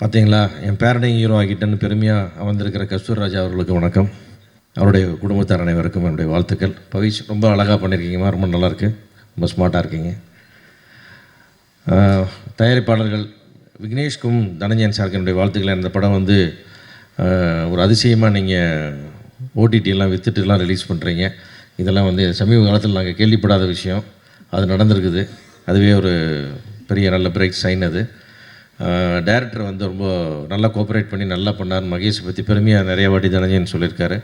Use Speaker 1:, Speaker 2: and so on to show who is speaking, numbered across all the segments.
Speaker 1: பார்த்தீங்களா, என் பேரனையும் ஹீரோ ஆகிட்டேன்னு பெருமையாக வந்திருக்கிற கஸ்தூர் ராஜா அவர்களுக்கு வணக்கம். அவருடைய குடும்பத்தார் அனைவருக்கும் என்னுடைய வாழ்த்துக்கள். பவிஷ் ரொம்ப அழகாக பண்ணியிருக்கீங்கம்மா, ரொம்ப நல்லாயிருக்கு, ரொம்ப ஸ்மார்ட்டாக இருக்கீங்க. தயாரிப்பாளர்கள் விக்னேஷ்க்கும் தனஞ்சயன் சாருக்கு என்னுடைய வாழ்த்துக்கள். இந்த படம் வந்து ஒரு அதிசயமாக நீங்கள் ஓடிடியெல்லாம் விற்றுட்டுலாம் ரிலீஸ் பண்ணுறீங்க. இதெல்லாம் வந்து சமீப காலத்தில் நாங்கள் கேள்விப்படாத விஷயம், அது நடந்திருக்குது. அதுவே ஒரு பெரிய நல்ல பிரேக் சைன். அது டைரக்டர் வந்து ரொம்ப நல்லா கோஆப்ரேட் பண்ணி நல்லா பண்ணார். மகேஷை பற்றி பெருமையாக நிறைய வாட்டி தனஞ்சயன் சொல்லியிருக்காரு.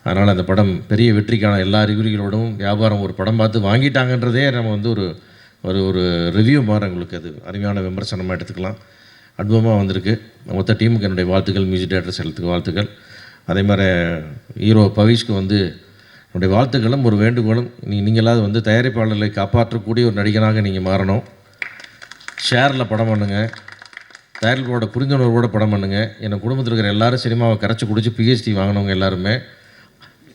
Speaker 1: அதனால் அந்த படம் பெரிய வெற்றிக்கான எல்லா அறிகுறிகளோடும் வியாபாரம் ஒரு படம் பார்த்து வாங்கிட்டாங்கன்றதே நம்ம வந்து ஒரு ஒரு ஒரு ரிவ்யூ மாதிரி உங்களுக்கு அது அருமையான விமர்சனமாக எடுத்துக்கலாம். அனுபவமாக வந்திருக்கு. மொத்த டீமுக்கு என்னுடைய வாழ்த்துக்கள், மியூசிக் டைரக்டர்ஸ் எல்லாத்துக்கு வாழ்த்துக்கள். அதே மாதிரி ஹீரோ பவிஷ்க்கு வந்து என்னுடைய வாழ்த்துக்களும் ஒரு வேண்டுகோளும், நீங்களாவது வந்து தயாரிப்பாளர்களை காப்பாற்றக்கூடிய ஒரு நடிகனாக நீங்கள் மாறணும். ஷேரில் படம் பண்ணுங்கள், தயாரிப்பாளரோட புரிந்துணர்வோட படம் பண்ணுங்கள். என் குடும்பத்தில் இருக்கிற எல்லோரும் சினிமாவை கரைச்சி குடிச்சு பிஹெச்டி வாங்கினவங்க எல்லாருமே,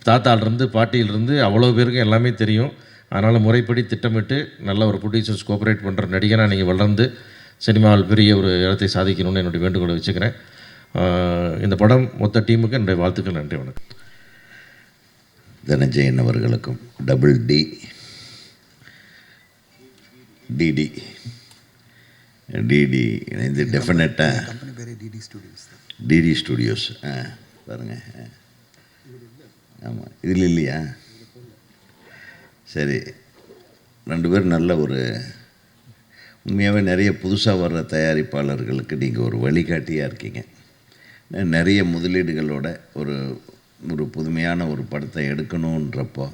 Speaker 1: தாத்தாலிருந்து பாட்டியிலிருந்து அவ்வளோ பேருக்கு எல்லாமே தெரியும். அதனால் முறைப்படி திட்டமிட்டு நல்ல ஒரு ப்ரொடியூசர்ஸ் கோஆப்ரேட் பண்ணுற நடிகனாக நீங்கள் வளர்ந்து சினிமாவில் பெரிய ஒரு இடத்தை சாதிக்கணும்னு என்னுடைய வேண்டுகோளை வச்சுக்கிறேன். இந்த படம் மொத்த டீமுக்கு என்னுடைய வாழ்த்துக்கள். நன்றி, வணக்கம்.
Speaker 2: தனஞ்சயன் அவர்களுக்கும் டபுள் டிடி இணைந்து டெஃபினட்டாக டிடி ஸ்டுடியோஸ் பாருங்கள். ஆமாம், இதில் இல்லையா? சரி, ரெண்டு பேரும் நல்ல ஒரு உண்மையாகவே நிறைய புதுசாக வர்ற தயாரிப்பாளர்களுக்கு நீங்கள் ஒரு வழிகாட்டியாக இருக்கீங்க. நிறைய முதலீடுகளோட ஒரு ஒரு புதுமையான ஒரு படத்தை எடுக்கணுன்றப்போ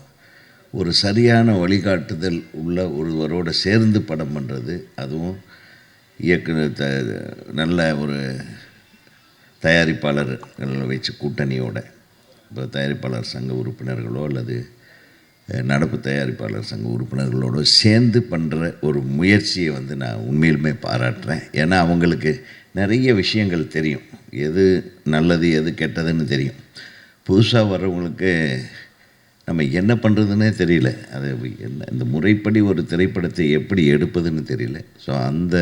Speaker 2: ஒரு சரியான வழிகாட்டுதல் உள்ள ஒருவரோடு சேர்ந்து படம் பண்ணுறது, அதுவும் நல்ல ஒரு தயாரிப்பாளர்களை வச்சு கூட்டணியோட, இப்போ தயாரிப்பாளர் சங்க உறுப்பினர்களோ அல்லது நடப்பு தயாரிப்பாளர் சங்க உறுப்பினர்களோடு சேர்ந்து பண்ணுற ஒரு முயற்சியை வந்து நான் உண்மையிலுமே பாராட்டுறேன். ஏன்னா அவங்களுக்கு நிறைய விஷயங்கள் தெரியும், எது நல்லது எது கெட்டதுன்னு தெரியும். புதுசாக வர்றவங்களுக்கு நம்ம என்ன பண்ணுறதுன்னே தெரியல, அது என்ன இந்த முறைப்படி ஒரு திரைப்படத்தை எப்படி எடுப்பதுன்னு தெரியல. ஸோ அந்த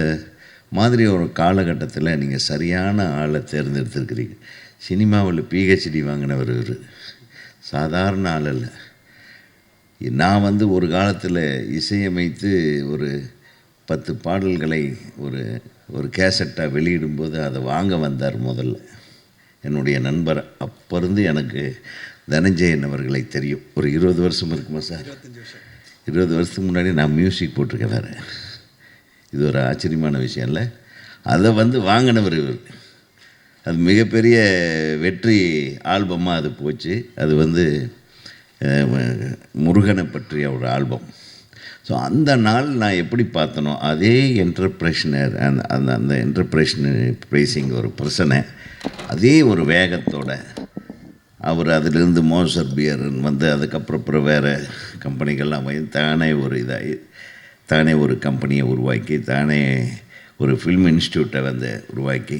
Speaker 2: மாதிரி ஒரு காலகட்டத்தில் நீங்கள் சரியான ஆளை தேர்ந்தெடுத்துருக்கிறீங்க. சினிமாவில் பிஹெச்டி வாங்கினவர் இவர், சாதாரண ஆள் இல்லை. நான் வந்து ஒரு காலத்தில் இசையமைத்து ஒரு 10 பாடல்களை ஒரு கேசட்டாக வெளியிடும்போது அதை வாங்க வந்தார் முதல்ல என்னுடைய நண்பர். அப்போ இருந்து எனக்கு தனஞ்சயன் அவர்களை தெரியும். ஒரு 20 வருஷம் இருக்குமா சார்? 20 வருஷத்துக்கு முன்னாடி நான் மியூசிக் போட்டிருக்கேன் வேறு. இது ஒரு ஆச்சரியமான விஷயம் இல்லை. அதை வந்து வாங்கினவர் இவர். அது மிகப்பெரிய வெற்றி ஆல்பமாக அது போச்சு. அது வந்து முருகனை பற்றிய ஒரு ஆல்பம். ஸோ அந்த நாள் நான் எப்படி பார்த்தனோ அதே என்டர்பிரேஷனர் அந்த என்டர்பிரைசிங் ஒரு பிரச்சனை, அதே ஒரு வேகத்தோட அவர் அதிலிருந்து மோசர் பியர்ன் வந்து அதுக்கப்புறம் வேறு கம்பெனிகள்லாம் தானே ஒரு கம்பெனியை உருவாக்கி, தானே ஒரு ஃபில்ம் இன்ஸ்டியூட்டை வந்து உருவாக்கி,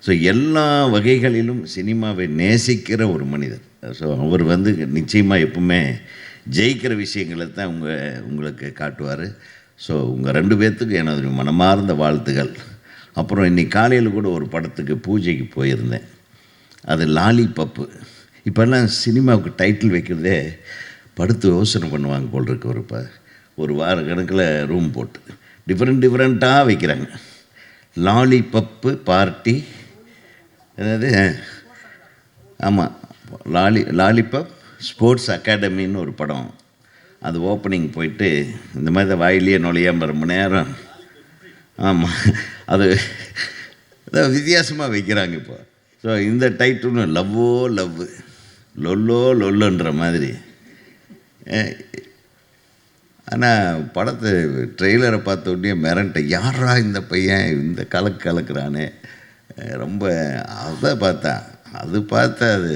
Speaker 2: ஸோ எல்லா வகைகளிலும் சினிமாவை நேசிக்கிற ஒரு மனிதர். ஸோ அவர் வந்து நிச்சயமாக எப்பவுமே ஜெயிக்கிற விஷயங்களை தான் உங்களுக்கு காட்டுவார். ஸோ உங்கள் 2 பேர்த்துக்கு எனது மனமார்ந்த வாழ்த்துகள். அப்புறம் இன்றைக்கி காலையில் கூட ஒரு படத்துக்கு பூஜைக்கு போயிருந்தேன். அது லாலிபப்பு. இப்போல்லாம் சினிமாவுக்கு டைட்டில் வைக்கிறதே படுத்து யோசனை பண்ணுவாங்க போல் இருக்கு. ஒரு வார கணக்கில் ரூம் போட்டு டிஃப்ரெண்ட்டாக வைக்கிறாங்க. லாலிபப்பு பார்ட்டி, அதாவது ஆமாம், லாலிபப் ஸ்போர்ட்ஸ் அகாடமின்னு ஒரு படம். அது ஓப்பனிங் போயிட்டு இந்த மாதிரி தான் வாயிலேயே நுழையாமல் ரொம்ப நேரம். ஆமாம், அது வித்தியாசமாக வைக்கிறாங்க இப்போ. ஸோ இந்த டைட்டில்னு லவ்வோ லவ், லொல்லுன்ற மாதிரி. ஆனால் படத்தை ட்ரெய்லரை பார்த்த உடனே மிரண்ட, யாரா இந்த பையன் இந்த கலக்குறானே ரொம்ப. அதை பார்த்தா அது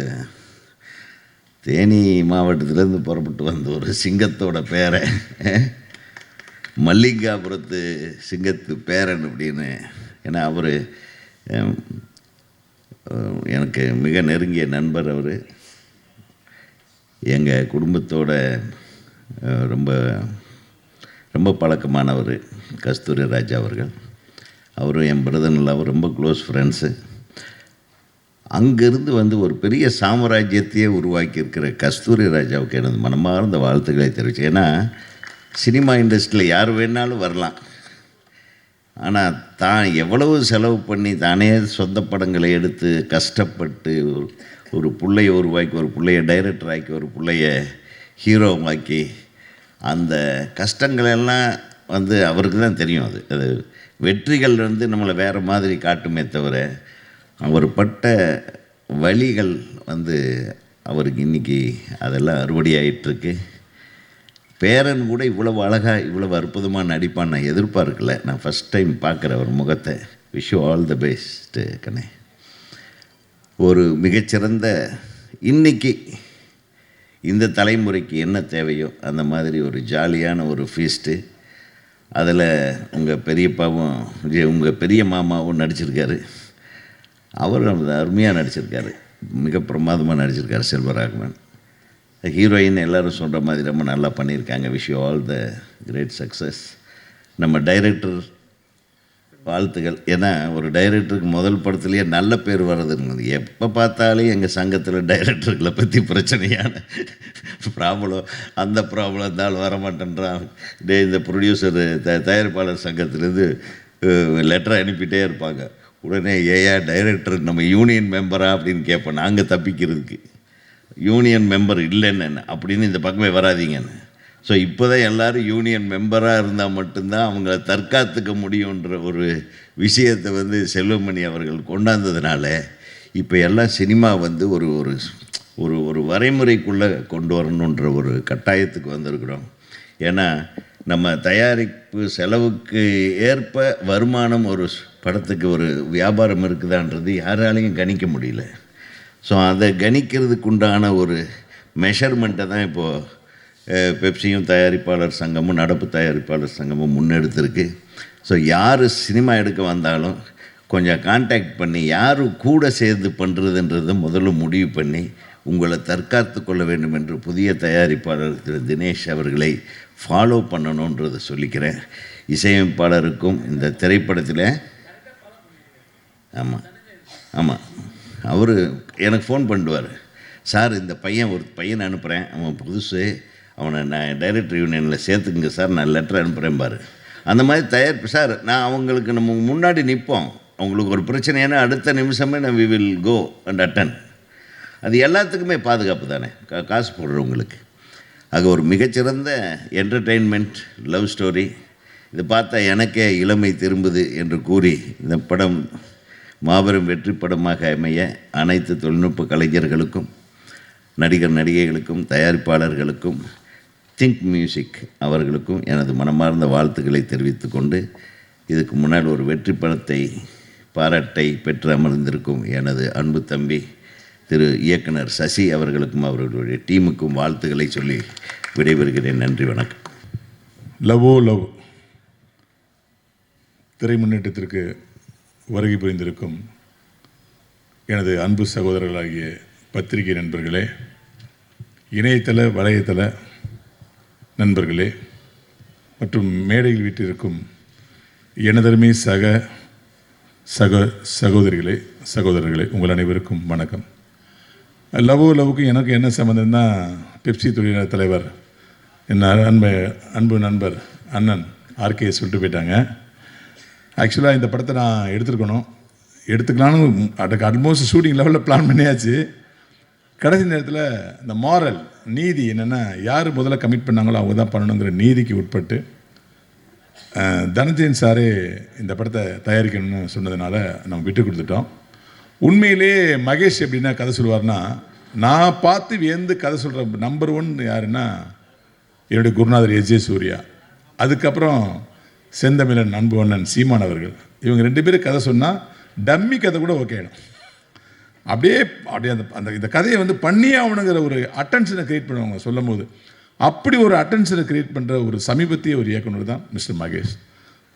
Speaker 2: தேனி மாவட்டத்திலேருந்து புறப்பட்டு வந்த ஒரு சிங்கத்தோட பேரை, மல்லிகாபுரத்து சிங்கத்து பேரன் அப்படின்னு. ஏன்னா அவர் எனக்கு மிக நெருங்கிய நண்பர். அவர் எங்கள் குடும்பத்தோட ரொம்ப ரொம்ப பழக்கமானவர் கஸ்தூரி ராஜா அவர்கள். அவரும் என் பிரதர்லாம் ரொம்ப க்ளோஸ் ஃப்ரெண்ட்ஸு. அங்கேருந்து வந்து ஒரு பெரிய சாம்ராஜ்யத்தையே உருவாக்கியிருக்கிற கஸ்தூரி ராஜாவுக்கு எனது மனமார்ந்த வாழ்த்துக்களை தெரிவித்தேன். ஏன்னா சினிமா இண்டஸ்ட்ரியில் யார் வேணாலும் வரலாம், ஆனால் தான் எவ்வளவு செலவு பண்ணி தானே சொந்த படங்களை எடுத்து கஷ்டப்பட்டு ஒரு பிள்ளையை உருவாக்கி, ஒரு பிள்ளைய டைரக்டர் ஆக்கி, ஒரு பிள்ளைய ஹீரோவாக்கி, அந்த கஷ்டங்களெல்லாம் வந்து அவருக்கு தான் தெரியும். அது வெற்றிகள் வந்து நம்மளை வேறு மாதிரி காட்டுமே தவிர, அவர் பட்ட வழிகள் வந்து அவருக்கு இன்றைக்கி அதெல்லாம் அறுவடை ஆகிட்டுருக்கு. பேரன் கூட இவ்வளவு அழகாக இவ்வளவு அற்புதமாக நடிப்பான்னு நான் எதிர்பார்க்கல. நான் ஃபஸ்ட் டைம் பார்க்குற ஒரு முகத்தை. Wish you all the best கண்ணே. ஒரு மிகச்சிறந்த இன்றைக்கி இந்த தலைமுறைக்கு என்ன தேவையோ அந்த மாதிரி ஒரு ஜாலியான ஒரு ஃபீஸ்ட்டு. அதில் உங்கள் பெரியப்பாவும் உங்கள் பெரிய மாமாவும் நடிச்சிருக்காரு. அவரும் அருமையாக நடிச்சிருக்காரு, மிக பிரமாதமாக நடிச்சிருக்காரு செல்வராகவன். ஹீரோயின் எல்லோரும் சொல்கிற மாதிரி ரொம்ப நல்லா பண்ணியிருக்காங்க. Wish you all the great success. நம்ம டைரக்டர் வாழ்த்துக்கள். ஏன்னா ஒரு டைரக்டருக்கு முதல் படத்துலேயே நல்ல பேர் வர்றதுங்கிறது. எப்போ பார்த்தாலும் எங்கள் சங்கத்தில் டைரக்டர்களை பற்றி பிரச்சனையான ப்ராப்ளம், அந்த ப்ராப்ளம் இருந்தாலும் வரமாட்டேன்றான். இந்த ப்ரொடியூசர் தயாரிப்பாளர் சங்கத்திலேருந்து லெட்டர் அனுப்பிட்டே இருப்பாங்க. உடனே ஏயா டைரக்டர் நம்ம யூனியன் மெம்பரா அப்படின்னு கேட்போம். நாங்கள் தப்பிக்கிறதுக்கு யூனியன் மெம்பர் இல்லைன்னு அப்படின்னு இந்த பக்கமே வராதிங்கன்னு. ஸோ இப்போ தான் எல்லோரும் யூனியன் மெம்பராக இருந்தால் மட்டும்தான் அவங்கள தற்காத்துக்க முடியுன்ற ஒரு விஷயத்தை வந்து செல்வமணி அவர்கள் கொண்டாந்ததுனால இப்போ எல்லாம் சினிமா வந்து ஒரு ஒரு ஒரு ஒரு வரைமுறைக்குள்ளே கொண்டு வரணுன்ற ஒரு கட்டாயத்துக்கு வந்திருக்கிறோம். ஏன்னா நம்ம தயாரிப்பு செலவுக்கு ஏற்ப வருமானம் ஒரு படத்துக்கு ஒரு வியாபாரம் இருக்குதான்றது யாராலையும் கணிக்க முடியல. ஸோ அதை கணிக்கிறதுக்குண்டான ஒரு மெஷர்மெண்ட்டை தான் இப்போது பெப்சியும் தயாரிப்பாளர் சங்கமும் நடப்பு தயாரிப்பாளர் சங்கமும் முன்னெடுத்திருக்கு. ஸோ யார் சினிமா எடுக்க வந்தாலும் கொஞ்சம் கான்டாக்ட் பண்ணி யார் கூட சேர்ந்து பண்ணுறதுன்றதை முதல்ல முடிவு பண்ணி உங்களை தற்காத்து கொள்ள வேண்டும் என்று புதிய தயாரிப்பாளர் திரு தினேஷ் அவர்களை ஃபாலோ பண்ணணுன்றதை சொல்லிக்கிறேன். இசையமைப்பாளருக்கும் இந்த திரைப்படத்தில் ஆமாம் அவர் எனக்கு ஃபோன் பண்ணுவார். சார் இந்த ஒரு பையனை அனுப்புகிறேன், அவன் புதுசு, அவனை நான் டைரக்டர் யூனியனில் சேர்த்துக்குங்க சார், நான் லெட்டர் அனுப்புகிறேன் பாரு. அந்த மாதிரி தயாரிப்பு சார், நான் அவங்களுக்கு நம்ம முன்னாடி நிற்போம். அவங்களுக்கு ஒரு பிரச்சனையான அடுத்த நிமிஷமே நான் we will go and attend. அது எல்லாத்துக்குமே பாதுகாப்பு தானே, காசு போடுறவங்களுக்கு. ஆக ஒரு மிகச்சிறந்த என்டர்டெயின்மெண்ட் லவ் ஸ்டோரி. இது பார்த்தா எனக்கே இளமை திரும்புது என்று கூறி இந்த படம் மாபெரும் வெற்றி படமாக அமைய அனைத்து தொழில்நுட்ப கலைஞர்களுக்கும், நடிகர் நடிகைகளுக்கும், தயாரிப்பாளர்களுக்கும், திங்க் மியூசிக் அவர்களுக்கும் எனது மனமார்ந்த வாழ்த்துக்களை தெரிவித்து கொண்டு, இதுக்கு முன்னால் ஒரு வெற்றி படத்தை பாராட்டை பெற்று அமர்ந்திருக்கும் எனது அன்பு தம்பி திரு இயக்குனர் சசி அவர்களுக்கும் அவர்களுடைய டீமுக்கும் வாழ்த்துக்களை சொல்லி விடைபெறுகிறேன். நன்றி, வணக்கம்.
Speaker 3: லவ்வோ லவ் திரை முன்னேற்றத்திற்கு வருகை புரிந்திருக்கும் எனது அன்பு சகோதரர்களாகிய பத்திரிகை நண்பர்களே, இணையதள வலையதள நண்பர்களே மற்றும் மேடையில் வீட்டிற்கும் எனதருமை சகோதரர்களே உங்கள் அனைவருக்கும் வணக்கம். லவ்வுக்கு எனக்கு என்ன சம்மந்தம்னா, பெப்சி தொழிலாளர் தலைவர் என் அன்பு நண்பர் அண்ணன் ஆர்கே சொல்லிட்டு போயிட்டாங்க. ஆக்சுவலாக இந்த படத்தை நான் எடுத்துக்கலான்னு அதுக்கு ஆல்மோஸ்ட் ஷூட்டிங் லெவலில் பிளான் பண்ணியாச்சு. கடைசி நேரத்தில் இந்த மாரல் நீதி என்னென்னா, யார் முதல்ல கமிட் பண்ணாங்களோ அவங்க தான் பண்ணணுங்கிற நீதிக்கு உட்பட்டு தனஞ்சயன் சாரே இந்த படத்தை தயாரிக்கணும்னு சொன்னதுனால நம்ம விட்டு கொடுத்துட்டோம். உண்மையிலே மகேஷ் எப்படின்னா கதை சொல்லுவார்னா, நான் பார்த்து வியந்து கதை சொல்கிற நம்பர் 1 யாருன்னா என்னுடைய குருநாதர் எஸ்.ஜே. சூர்யா, அதுக்கப்புறம் செந்தமிழன் அன்பு அண்ணன் சீமான் அவர்கள். இவங்க 2 பேரும் கதை சொன்னால் டம்மி கதை கூட ஓகே ஆகிடும். அப்படியே அந்த இந்த கதையை வந்து பண்ணியே ஆகணுங்கிற ஒரு அட்டென்ஷனை க்ரியேட் பண்ணுவாங்க சொல்லும் போது. அப்படி ஒரு அட்டென்ஷனை க்ரியேட் பண்ணுற ஒரு சமீபத்திய ஒரு இயக்குனர் தான் மிஸ்டர் மகேஷ்.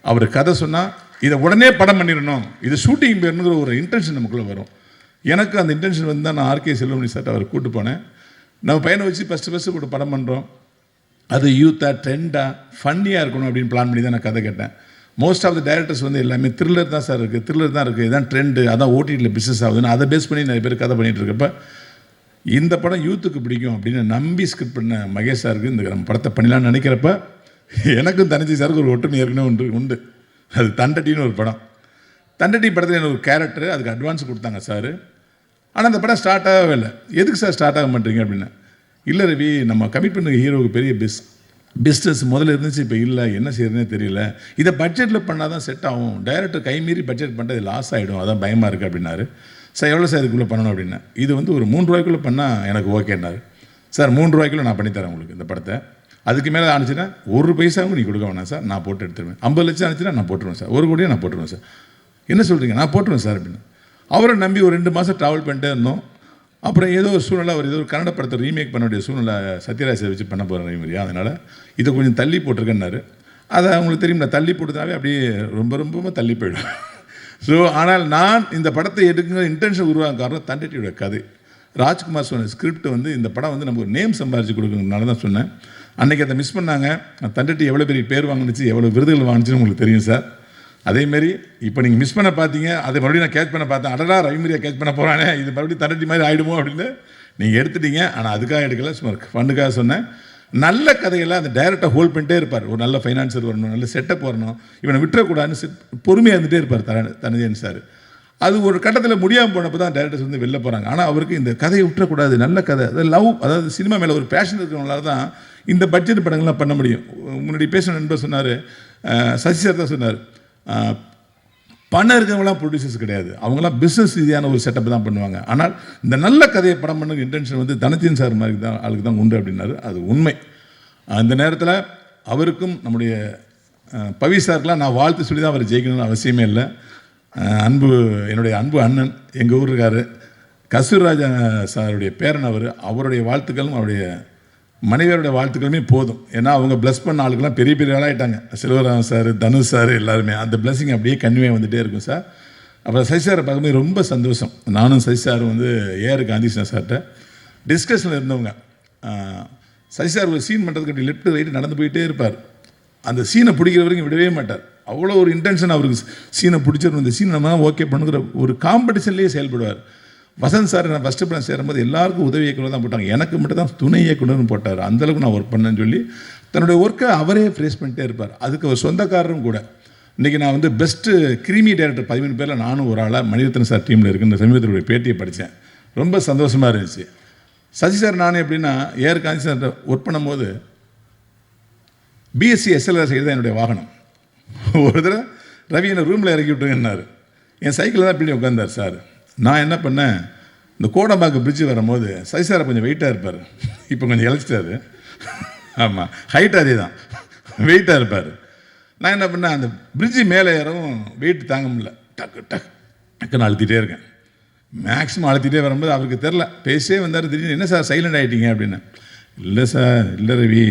Speaker 3: அவர் கதை சொன்னால் இதை உடனே படம் பண்ணிடணும், இது ஷூட்டிங் போயணுங்கிற ஒரு இன்டென்ஷன் நமக்குள்ளே வரும். எனக்கு அந்த இன்டென்ஷன் வந்து தான் நான் ஆர்கே செல்வமணி சார்ட்ட அவர் கூப்பிட்டு போனேன். நம்ம பையனை வச்சு ஃபஸ்ட்டு கூட படம் பண்ணுறோம், அது யூத்தாக ட்ரெண்டாக ஃபன்னியாக இருக்கணும் அப்படின்னு பிளான் பண்ணி தான் நான் கதை கேட்டேன். மோஸ்ட் ஆஃப் த டைரக்டர்ஸ் வந்து எல்லாமே த்ரில்லர் தான் சார் இருக்குது, த்ரில்லர் தான் இருக்குது, இதான் ட்ரெண்டு, அதான் ஓடிடியில் பிஸ்னஸ் ஆகுதுன்னு அதை பேஸ் பண்ணி நிறைய பேர் கதை பண்ணிகிட்டு இருக்கப்ப இந்த படம் யூத்துக்கு பிடிக்கும் அப்படின்னு நம்பி ஸ்கிரிப்ட் பண்ண மகேஷ் சாருக்கு இந்த நம்ம படத்தை பண்ணலான்னு நினைக்கிறப்ப எனக்கும் தனஞ்சி சாருக்கு ஒரு ஒற்றுமை ஏற்கனவே உண்டு. அது தண்டட்டின்னு ஒரு படம். தண்டட்டி படத்தில் எனக்கு ஒரு கேரக்டர், அதுக்கு அட்வான்ஸ் கொடுத்தாங்க சார். ஆனால் அந்த படம் ஸ்டார்ட் ஆகவே இல்லை. எதுக்கு சார் ஸ்டார்ட் ஆக மாட்டீங்க அப்படின்னா, இல்லை ரவி, நம்ம கமிட் பண்ண ஹீரோவுக்கு பெரிய பிஸ்னஸ் முதல்ல இருந்துச்சு, இப்போ இல்லை, என்ன செய்யறதுனே தெரியல, இதை பட்ஜெட்டில் பண்ணால் தான் செட் ஆகும், டைரக்டர் கைமீறி பட்ஜெட் பண்ணுறது லாஸ் ஆகிடும், அதான் பயமாக இருக்குது அப்படின்னாரு. சார் எவ்வளோ சார் இதுக்குள்ளே பண்ணணும் அப்படின்னா, இது வந்து ஒரு 3 ரூபாய்க்குள்ளே பண்ணால் எனக்கு ஓகேன்னாரு. சார் 3 ரூபாய்க்குள்ளே நான் பண்ணித்தரேன் உங்களுக்கு இந்த படத்தை, அதுக்கு மேலே ஆனிச்சுன்னா 1 பைசாவும் நீ கொடுக்க வேணாம் சார், நான் போட்டு எடுத்துருவேன், 50 லட்சம் ஆனிச்சுன்னா நான் போட்டுருவேன் சார், 1 கோடியே நான் போட்டுருவேன் சார். என்ன சொல்கிறீங்க, நான் போட்டுருவேன் சார் அப்படின்னு. அவரை நம்பி ஒரு 2 மாதம் ட்ராவல் பண்ணிட்டே இருந்தோம். அப்புறம் ஏதோ ஒரு சூழ்நிலை, அவர் ஏதோ ஒரு கன்னட படத்தை ரீமேக் பண்ண வேண்டிய சூழ்நிலை சத்யராஜை வச்சு பண்ண போகிற மாதிரியா, அதனால் இதை கொஞ்சம் தள்ளி போட்டிருக்கேன்னாரு. அதை அவங்களுக்கு தெரியும், நான் தள்ளி போட்டதாவே அப்படியே ரொம்ப தள்ளி போயிடும். ஸோ ஆனால் நான் இந்த படத்தை எடுக்கிற இன்டென்ஷன் உருவாக காரணம் தண்டட்டியோட கதை. ராஜ்குமார் சொன்ன ஸ்கிரிப்ட் வந்து இந்த படம் வந்து நமக்கு ஒரு நேம் சம்பாரிச்சு கொடுக்கணுனால தான் சொன்னேன். அன்றைக்கி அதை மிஸ் பண்ணாங்க. தண்டட்டி எவ்வளோ பெரிய பேர் வாங்கினுச்சு, எவ்வளோ விருதுகள் வாங்கிச்சுன்னு உங்களுக்கு தெரியும் சார். அதேமாரி இப்போ நீங்கள் மிஸ் பண்ண பார்த்தீங்க, அதை மறுபடியும் நான் கேட்ச் பண்ண பார்த்தேன், அடடா ரவிமரியா கேட்ச் பண்ண போகிறானே, இது மறுபடியும் தண்டட்டி மாதிரி ஆகிடுமோ அப்படின்னு நீங்கள் எடுத்துட்டீங்க. ஆனால் அதுக்காக எடுக்கல, சும்மா ஃபண்டுக்காக சொன்னேன். நல்ல கதையெல்லாம் அந்த டைரக்டர் ஹோல்ட் பண்ணிட்டே இருப்பார். ஒரு நல்ல ஃபைனான்சர் வரணும், நல்ல செட்டப் வரணும், இவனை விட்டுறக்கூடாதுன்னு பொறுமையாக இருந்துகிட்டே இருப்பார் தனஞ்சயன் சார். அது ஒரு கட்டத்தில் முடியாமல் போனப்போ தான் டைரக்டர்ஸ் வந்து வெளில போகிறாங்க. ஆனால் அவருக்கு இந்த கதையை விட்டுறக்கூடாது, நல்ல கதை, அதாவது லவ், அதாவது சினிமா மேலே ஒரு பேஷன் இருக்கிறவங்களால தான் இந்த பட்ஜெட் படங்கள்லாம் பண்ண முடியும். முன்னாடி பேசின நண்பர் சொன்னார், சசி சார் தான் சொன்னார், பணம் இருக்கிறவங்களாம் ப்ரொடியூசர்ஸ் கிடையாது, அவங்களாம் பிஸ்னஸ் ரீதியான ஒரு செட்டப் தான் பண்ணுவாங்க. ஆனால் இந்த நல்ல கதையை படம் பண்ண இன்டென்ஷன் வந்து தனத்தின் சார் மாதிரி தான் ஆளுக்கு தான் உண்டு அப்படின்னாரு. அது உண்மை. அந்த நேரத்தில் அவருக்கும் நம்முடைய பவி சாருக்கெலாம் நான் வாழ்த்து சொல்லி தான் அவர் ஜெயிக்கணும்னு அவசியமே இல்லை. என்னுடைய அன்பு அண்ணன் எங்கள் ஊர் இருக்கார், கஸ்தூர்ராஜா சாருடைய பேரன் அவர், அவருடைய வாழ்த்துக்களும் அவருடைய மனைவியருடைய வாழ்த்துக்களுமே போதும். ஏன்னா அவங்க ப்ளஸ் பண்ண ஆளுக்கெல்லாம் பெரிய பெரிய ஆளாகிட்டாங்க. செல்வராமன் சார், தனுஷ் சார் எல்லாருமே அந்த பிளஸிங் அப்படியே கன்வே வந்துகிட்டே இருக்கும் சார். அப்புறம் சசி சாரை பார்க்கும்போது ரொம்ப சந்தோஷம். நானும் சசி சாரும் வந்து ஏஆர் காந்திகிருஷ்ணன் சார்கிட்ட டிஸ்கஷனில் இருந்தவங்க. சசி சார் ஒரு சீன் பண்ணுறதுக்கு அப்படி லெஃப்ட் ரைட்டு நடந்து போயிட்டே இருப்பார். அந்த சீனை பிடிக்கிற வரைக்கும் விடவே மாட்டார். அவ்வளோ ஒரு இன்டென்ஷன் அவருக்கு சீனை பிடிச்சிருந்த இந்த சீனை நம்ம ஓகே பண்ணுங்கிற ஒரு காம்படிஷன்லேயே செயல்படுவார். வசந்த் சார் நான் ஃபஸ்ட்டு படம் சேரும்போது எல்லாருக்கும் உதவி இயக்குனர் தான் போட்டாங்க, எனக்கு மட்டும் தான் துணை இயக்குனர்னு போட்டார். அந்தளவுக்கு நான் ஒர்க் பண்ணேன்னு சொல்லி தன்னுடைய ஒர்க்கை அவரே ஃபேஸ் பண்ணிட்டே இருப்பார். அதுக்கு ஒரு சொந்தக்காரரும் கூட. இன்றைக்கி நான் வந்து பெஸ்ட்டு கிரீமி டைரக்டர் 13 பேரில் நானும் ஒரு ஆளாக மணிரத்னம் சார் டீமில் இருக்குன்ற சமீபத்தினுடைய பேட்டியை படித்தேன். ரொம்ப சந்தோஷமாக இருந்துச்சு. சசி சார் நானே எப்படின்னா ஏஆர் காந்தி சார் ஒர்க் பண்ணும்போது பிஎஸ்சி எஸ்எல்ஆர் சைடு தான் என்னுடைய வாகனம். ஒரு தடவை ரவி என்னை ரூமில் இறக்கி விட்டுருங்கன்னாரு. என் சைக்கிளில் தான் பின்னாடி உட்காந்தார் சார். நான் என்ன பண்ணேன், இந்த கோடம்பாக்கு பிரிட்ஜு வரும்போது சசி சார் கொஞ்சம் வெயிட்டாக இருப்பார், இப்போ கொஞ்சம் இழைச்சிட்டாரு. ஆமாம், ஹைட் அதே தான், வெயிட்டாக இருப்பார். நான் என்ன பண்ணேன், அந்த பிரிட்ஜு மேலே ஏறவும் வெயிட் தாங்க முடியல, டக்குன்னு அழுத்திட்டே இருக்கேன். மேக்ஸிமம் அழுத்திட்டே வரும்போது அவருக்கு தெரில, பேசியே வந்தார். திடீர்னு என்ன சார் சைலண்ட் ஆகிட்டீங்க அப்படின்னு. இல்லை சார், இல்லை ரவி,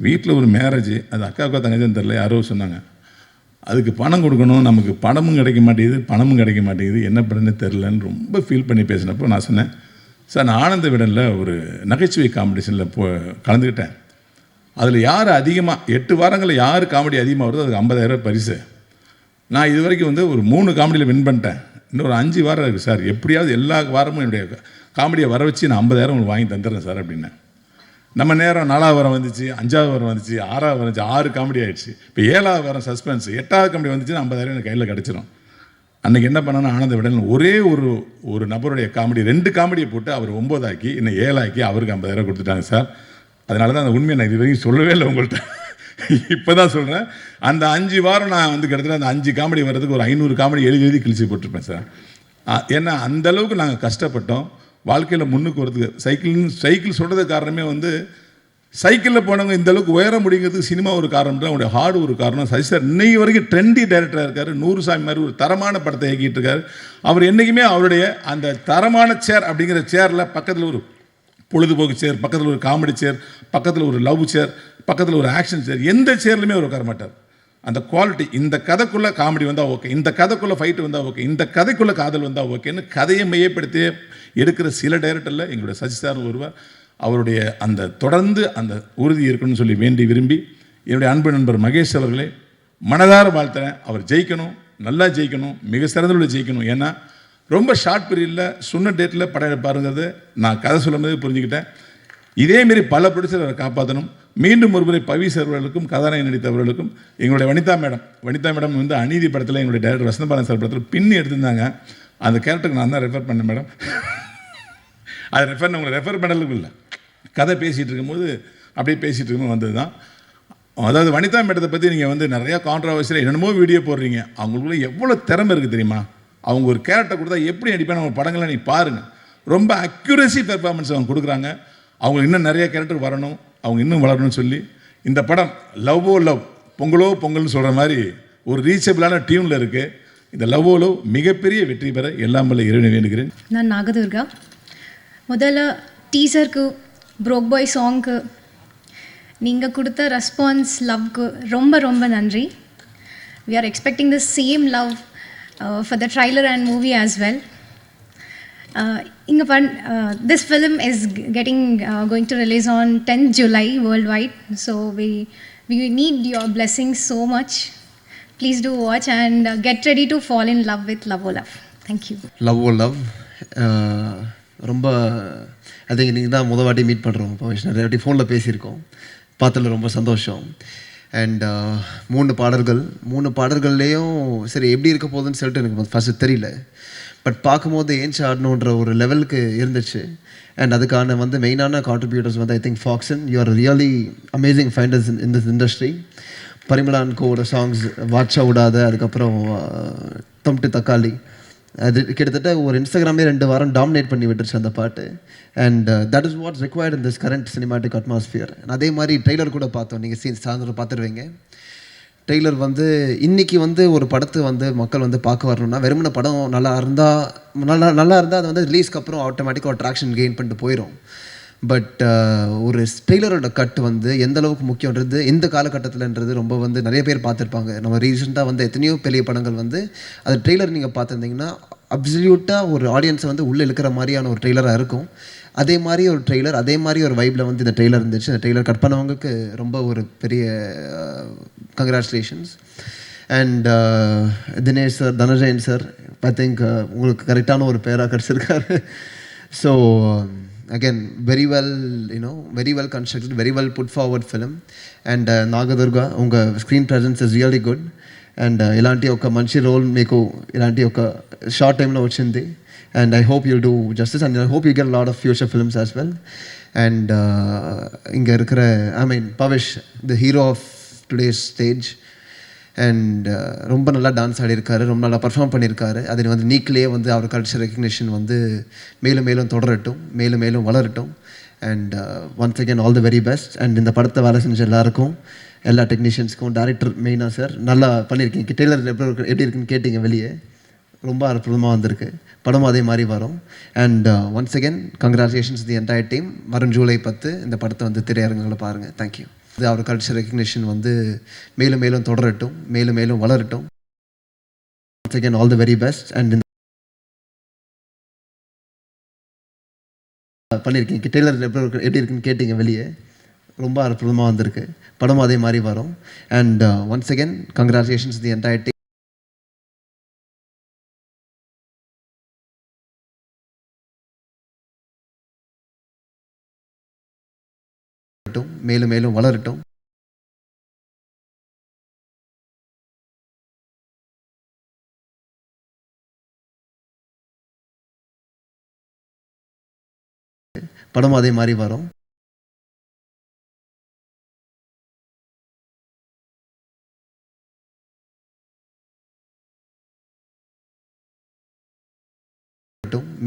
Speaker 3: வீட்டில் ஒரு மேரேஜ், அது அக்கா தங்கச்சின்னு தெரில, யாரோ சொன்னாங்க, அதுக்கு பணம் கொடுக்கணும், நமக்கு பணமும் கிடைக்க மாட்டேங்குது, என்ன பண்ணுன்னு தெரிலன்னு ரொம்ப ஃபீல் பண்ணி பேசினப்போ நான் சொன்னேன், சார் நான் ஆனந்த விடனில் ஒரு நகைச்சுவை காம்படிஷனில் கலந்துக்கிட்டேன். அதில் யார் அதிகமாக 8 வாரங்களில் யார் காமெடி அதிகமாக வருதோ அதுக்கு 50,000 பரிசு. நான் இது வரைக்கும் வந்து ஒரு 3 காமெடியில் வின் பண்ணிட்டேன். இன்னும் ஒரு 5 வாரம் இருக்குது சார், எப்படியாவது எல்லா வாரமும் என்னுடைய காமெடியை வர வச்சு நான் 50,000 உங்களுக்கு வாங்கி தந்துடுறேன் சார் அப்படின்னேன். நம்ம நேரம் 4வது வாரம் வந்துச்சு, 5வது வாரம் வந்துச்சு, 6வது வந்துச்சு, 6 காமெடி ஆகிடுச்சு. இப்போ 7வது வாரம் சஸ்பென்ஸ், 8வது காமெடி வந்துச்சுன்னா 50,000 எனக்கு கையில் கிடச்சிரும். அன்றைக்கி என்ன பண்ணேன்னா ஆனந்த விடல் ஒரே ஒரு நபருடைய காமெடி 2 காமெடியை போட்டு அவர் 9 ஆக்கி இன்னும் 7 ஆக்கி அவருக்கு 50,000 கொடுத்துட்டாங்க சார். அதனால தான் அந்த உண்மையை நான் இது வரைக்கும் சொல்லவே இல்லை உங்கள்கிட்ட, இப்போ தான் சொல்கிறேன். அந்த 5 வாரம் நான் வந்து கிட்டத்தட்ட அந்த 5 காமெடி வர்றதுக்கு ஒரு 500 காமெடி எழுதி கிழிச்சு போட்டிருப்பேன் சார். ஏன்னா அந்தளவுக்கு நாங்கள் கஷ்டப்பட்டோம் வாழ்க்கையில் முன்னுக்கு வரதுக்கு. சைக்கிள் சொல்கிறதுக்கு காரணமே வந்து சைக்கிளில் போனவங்க இந்த அளவுக்கு உயர முடியுங்கிறதுக்கு சினிமா ஒரு காரணம் தான், அவருடைய ஹார்டு ஒரு காரணம். சசி சார் இன்னைக்கு வரைக்கும் ட்ரெண்டி டைரக்டராக இருக்கார். 100 சாமி மாதிரி ஒரு தரமான படத்தை இயக்கிட்டு இருக்காரு. அவர் என்றைக்குமே அவருடைய அந்த தரமான சேர் அப்படிங்கிற சேரில் பக்கத்தில் ஒரு பொழுதுபோக்கு சேர், பக்கத்தில் ஒரு காமெடி சேர், பக்கத்தில் ஒரு லவ் சேர், பக்கத்தில் ஒரு ஆக்ஷன் சேர், எந்த சேர்லையுமே அவர் உட்கார மாட்டார். அந்த குவாலிட்டி, இந்த கதைக்குள்ளே காமெடி வந்தால் ஓகே, இந்த கதைக்குள்ளே ஃபைட்டு வந்தால் ஓகே, இந்த கதைக்குள்ளே காதல் வந்தால் ஓகேன்னு கதையை மையப்படுத்தி எடுக்கிற சில டைரக்டரில் எங்களுடைய சசி சார் ஒருவர். அவருடைய அந்த தொடர்ந்து அந்த உறுதி இருக்கணும்னு சொல்லி வேண்டி விரும்பி என்னுடைய அன்பு நண்பர் மகேஷ் அவர்களே, மனதார வாழ்த்துறேன். அவர் ஜெயிக்கணும், நல்லா ஜெயிக்கணும், மிக சிறந்த ஜெயிக்கணும். ஏன்னா ரொம்ப ஷார்ட் பீரியடில் சொன்ன டேட்டில் படம் எடுப்பாருங்கிறது நான் கதை சொல்லும்போது புரிஞ்சுக்கிட்டேன். இதேமாரி பல ப்ரொடியூசர் அவரை காப்பாற்றணும். மீண்டும் ஒருமுறை பவி சார் அவர்களுக்கும் கதாநாயகன் நடித்தவர்களுக்கும் எங்களுடைய வனிதா மேடம் வந்து அநீதி படத்தில் எங்களுடைய டைரக்டர் வசந்தபாலன் சார் படத்தில் பின்னி எடுத்திருந்தாங்க. அந்த கேரக்டருக்கு நான் தான் ரெஃபர் பண்ணேன் மேடம். அது உங்களை ரெஃபர் பண்ணலுக்கு இல்லை, கதை பேசிகிட்டு இருக்கும்போது அப்படியே பேசிகிட்டு இருக்கும்போது வந்தது தான். அதாவது வனிதா மேடத்தை பற்றி நீங்கள் வந்து நிறையா கான்ட்ரவர்சியில் என்னென்னமோ வீடியோ போடுறீங்க. அவங்களுக்குள்ள எவ்வளோ திறமை இருக்குது தெரியுமா? அவங்க ஒரு கேரக்டர் கொடுத்தா எப்படி நடிப்பாங்க அவங்க படங்களை நீ பாருங்கள். ரொம்ப அக்யூரசி பெர்ஃபார்மன்ஸ் அவங்க கொடுக்குறாங்க. அவங்க இன்னும் நிறைய கேரக்டர் வரணும், அவங்க இன்னும் வளரணும்னு சொல்லி இந்த படம் லவ்வோ லவ் பொங்கலோ பொங்கல்னு சொல்கிற மாதிரி ஒரு ரீச்சபிளான டியூனில் இருக்குது. இந்த லவ்வோ லவ் மிகப்பெரிய வெற்றி பெற எல்லாம் வல்ல இறைவனை வேண்டுகிறேன்.
Speaker 4: நான் நாகதுர்கா. முதல்ல டீசருக்கு ப்ரோக் பாய் சாங்க்கு நீங்கள் கொடுத்த ரெஸ்பான்ஸ் லவ்க்கு ரொம்ப ரொம்ப நன்றி. We are expecting the same love for the trailer and movie as well. This film is going to release on 10th July worldwide. So we need your blessings so much. Please do watch and get ready to fall in love with Love O Love. Thank you.
Speaker 5: Love O Love. ரொம்ப I think நீங்கள் தான் முதல் வாட்டி meet பண்ணுறோம். இப்போ நிறைய வாட்டி ஃபோனில் பேசியிருக்கோம். பார்த்ததில் ரொம்ப சந்தோஷம். அண்ட் மூணு பாடல்கள்லேயும் சரி எப்படி இருக்க போகுதுன்னு சொல்லிட்டு எனக்கு ஃபஸ்ட்டு தெரியல. பட் பார்க்கும்போது ஏஞ்சி ஆடணுன்ற ஒரு லெவலுக்கு இருந்துச்சு. அண்ட் அதுக்கான வந்து மெயினான கான்ட்ரிபியூட்டர்ஸ் வந்து I think Foxon, you are really amazing finders in this industry. பரிமளான்கோட சாங்ஸ் வாட்சா விடாத, அதுக்கப்புறம் தம்ட்டு தக்காளி, அது கிட்டத்தட்ட ஒரு இன்ஸ்டாகிராமே 2 வாரம் டாமினேட் பண்ணி விட்டுருச்சு அந்த பாட்டு. And that is what's required in this current cinematic atmosphere. அதே மாதிரி ட்ரெய்லர் கூட பார்த்தோம், நீங்கள் சாயந்தரம் பார்த்துருவீங்க. ட்ரெய்லர் வந்து இன்றைக்கி வந்து ஒரு படத்தை வந்து மக்கள் வந்து பார்க்க வரணும்னா வெறுமன படம் நல்லா இருந்தால் அது வந்து ரிலீஸ்க்கு அப்புறம் ஆட்டோமேட்டிக்காக ஒரு ட்ராக்ஷன் கெயின் பண்ணிட்டு போயிடும். பட் ஒரு ட்ரெய்லரோட கட் வந்து எந்த அளவுக்கு முக்கியன்றது இந்த காலகட்டத்தில்ன்றது ரொம்ப வந்து நிறைய பேர் பார்த்துருப்பாங்க. நம்ம ரீசெண்டாக வந்து எத்தனையோ பெரிய படங்கள் வந்து அது ட்ரெய்லர் நீங்கள் பார்த்துருந்தீங்கன்னா அப்சல்யூட்டாக ஒரு ஆடியன்ஸை வந்து உள்ளே இழுக்கிற மாதிரியான ஒரு ட்ரெய்லராக இருக்கும். அதே மாதிரி ஒரு ட்ரெய்லர், அதே மாதிரி ஒரு வைப்பில் வந்து இந்த ட்ரெய்லர் இருந்துச்சு. இந்த ட்ரெய்லர் கட் பண்ணவங்களுக்கு ரொம்ப ஒரு பெரிய congratulations. And Dinesh sir, Dhananjayan sir, I think உங்களுக்கு கரெக்டான ஒரு பேராக கிடச்சிருக்காரு. So again very well constructed, very well put forward film. And Nagadurga, unga screen presence is really good. And ilanti oka manchi role meeku ilanti oka short time lo vachindi. And I hope you'll do justice, and I hope you get a lot of future films as well. And inga irukra, I mean Pavish, the hero of today's stage. And ரொம்ப நல்லா dance ஆடியிருக்காரு, ரொம்ப நல்லா perform பண்ணியிருக்காரு. அது வந்து நீக்கிலே வந்து அவர் culture recognition வந்து மேலும் மேலும் தொடரட்டும், மேலும் மேலும் வளரட்டும். And once again all the very best. And இந்த படத்தை வேலை செஞ்ச எல்லாருக்கும், எல்லா டெக்னீஷியன்ஸ்க்கும், டேரக்டர் மெயினாக சார் நல்லா பண்ணியிருக்கீங்க. டெய்லர் எப்படி இருக்குன்னு கேட்டிங்க, வெளியே ரொம்ப அற்புதமாக வந்திருக்கு. படமும் அதே மாதிரி வரும். And once again congratulations the entire team. வரும் ஜூலை 10 இந்த படத்தை வந்து திரையரங்குகளை பாருங்கள். தேங்க்யூ. இது அவர் கல்ச்சர் ரெக்கக்னிஷன் வந்து மேலும் மேலும் தொடரட்டும், மேலும் மேலும் வளரட்டும். Once again all the very best. And பண்ணியிருக்கீங்க. டெய்லர் எப்படி இருக்குன்னு கேட்டிங்க, வெளியே ரொம்ப அற்புதமாக வந்திருக்கு. படமும் அதே மாதிரி வரும். And once again congratulations the entire team. மேலும் மேலும் வளரட்டும். படமும் அதே மாதிரி வரும்.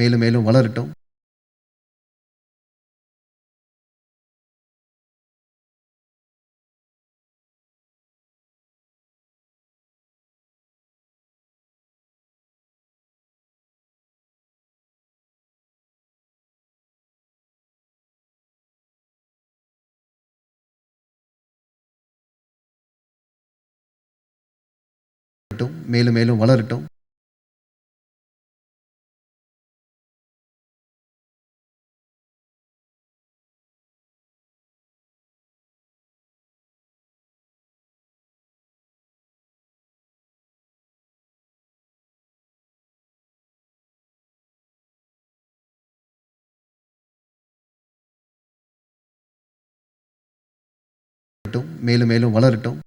Speaker 5: மேலும் மேலும் வளரட்டும். மேலும் மேலும் வளரட்டும். வளரட்டும், மேலும் மேலும் வளரட்டும்.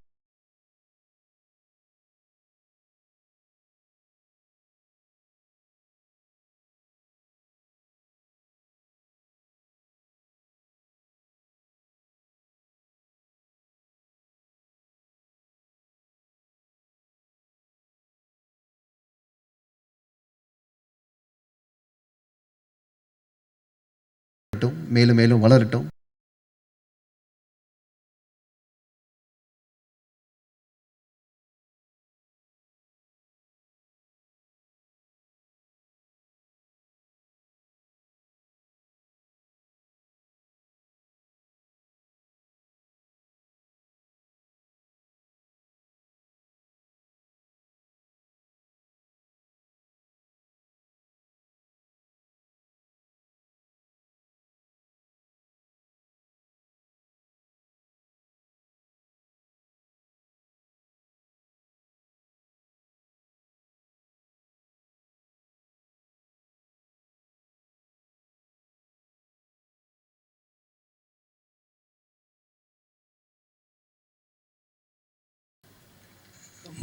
Speaker 5: மேலும் மேலும் வளரட்டும்.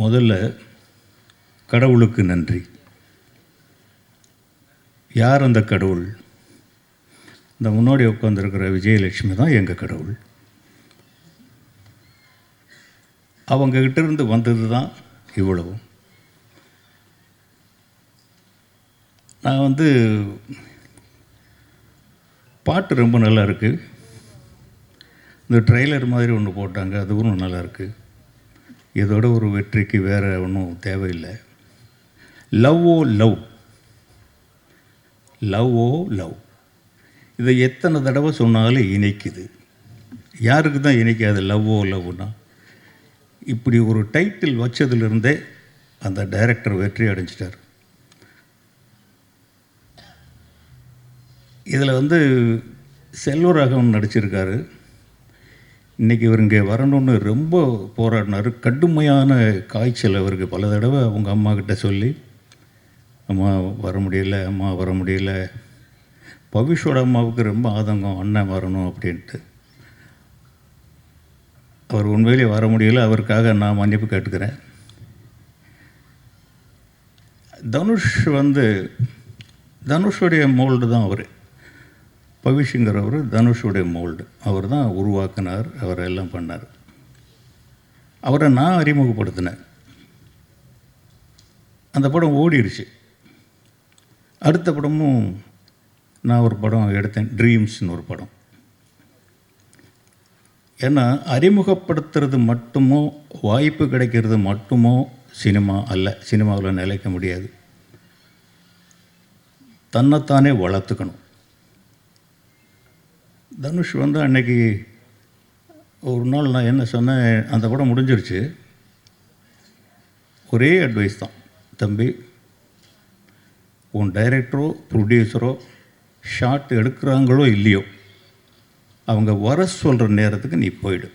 Speaker 6: முதல்ல கடவுளுக்கு நன்றி. யார் அந்த கடவுள்? இந்த முன்னாடி உட்காந்துருக்கிற விஜயலட்சுமி தான் எங்கள் கடவுள். அவங்கக்கிட்ட இருந்து வந்தது தான் இவ்வளவும். நான் பாட்டு ரொம்ப நல்லா இருக்குது. இந்த ட்ரெய்லர் மாதிரி ஒன்று போட்டாங்க, அதுவும் நல்லா இருக்குது. இதோட ஒரு வெற்றிக்கு வேறு ஒன்றும் தேவையில்லை. லவ் ஓ லவ், லவ் ஓ லவ், இதை எத்தனை தடவை சொன்னாலும் இணைக்குது. யாருக்கு தான் இணைக்காது லவ் ஓ லவ்னா? இப்படி ஒரு டைட்டில் வச்சதுலேருந்தே அந்த டைரக்டர் வெற்றி அடைஞ்சிட்டார். இதில் செல்வராகவன் நடிச்சிருக்காரு. இன்றைக்கி இவர் இங்கே வரணும்னு ரொம்ப போராடினார். கடுமையான காய்ச்சல் அவருக்கு. பல தடவை அவங்க அம்மாக்கிட்ட சொல்லி, அம்மா வர முடியல, அம்மா வர முடியல. பவிஷோட அம்மாவுக்கு ரொம்ப ஆதங்கம், அண்ணன் வரணும் அப்படின்ட்டு. அவர் உண்மையிலே வர முடியல. அவருக்காக நான் மன்னிப்பு கேட்டுக்கிறேன். தனுஷுடைய மோல்டு தான் அவர். பவிஷுங்கிறவர் தனுஷுடைய மோல்டு. அவர் தான் உருவாக்கினார், அவர் எல்லாம் பண்ணார். அவரை நான் அறிமுகப்படுத்தினேன். அந்த படம் ஓடிடுச்சு. அடுத்த படமும் நான் ஒரு படம் எடுத்தேன், ட்ரீம்ஸ்னு ஒரு படம். ஏன்னா அறிமுகப்படுத்துறது மட்டுமோ, வாய்ப்பு கிடைக்கிறது மட்டுமோ சினிமா அல்ல. சினிமாவில் நிலைக்க முடியாது. தன்னைத்தானே வளர்த்துக்கணும். தனுஷ் அன்னைக்கு ஒரு நாள் நான் என்ன சொன்னேன், அந்த படம் முடிஞ்சிருச்சு. ஒரே அட்வைஸ் தான், தம்பி, உன் டைரக்டரோ ப்ரொடியூசரோ ஷாட் எடுக்கிறாங்களோ இல்லையோ, அவங்க வர சொல்கிற நேரத்துக்கு நீ போயிடு.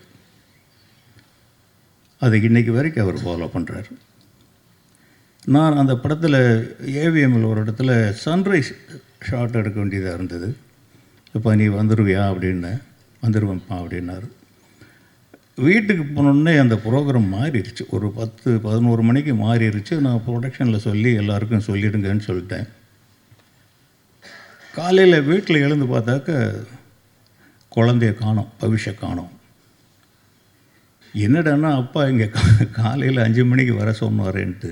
Speaker 6: அது இன்றைக்கி வரைக்கும் அவர் ஃபாலோ பண்ணுறாரு. நான் அந்த படத்தில் ஏவிஎம்மில் ஒரு இடத்துல சன்ரைஸ் ஷாட் எடுக்க வேண்டியதாக இருந்தது. இப்போ நீ வந்துடுவியா அப்படின்னு. வந்துடுவேன்ப்பா அப்படின்னாரு. வீட்டுக்கு போனோடனே அந்த ப்ரோக்ராம் மாறிடுச்சு. ஒரு 10-11 மணிக்கு மாறிடுச்சு. நான் ப்ரொடக்ஷனில் சொல்லி எல்லாருக்கும் சொல்லிடுங்கன்னு சொல்லிட்டேன். காலையில் வீட்டில் எழுந்து பார்த்தாக்க குழந்தைய காணோம், பவிஷை காணோம். என்னடான்னா, அப்பா இங்கே காலையில் 5 மணிக்கு வர சொன்னாரேன்ட்டு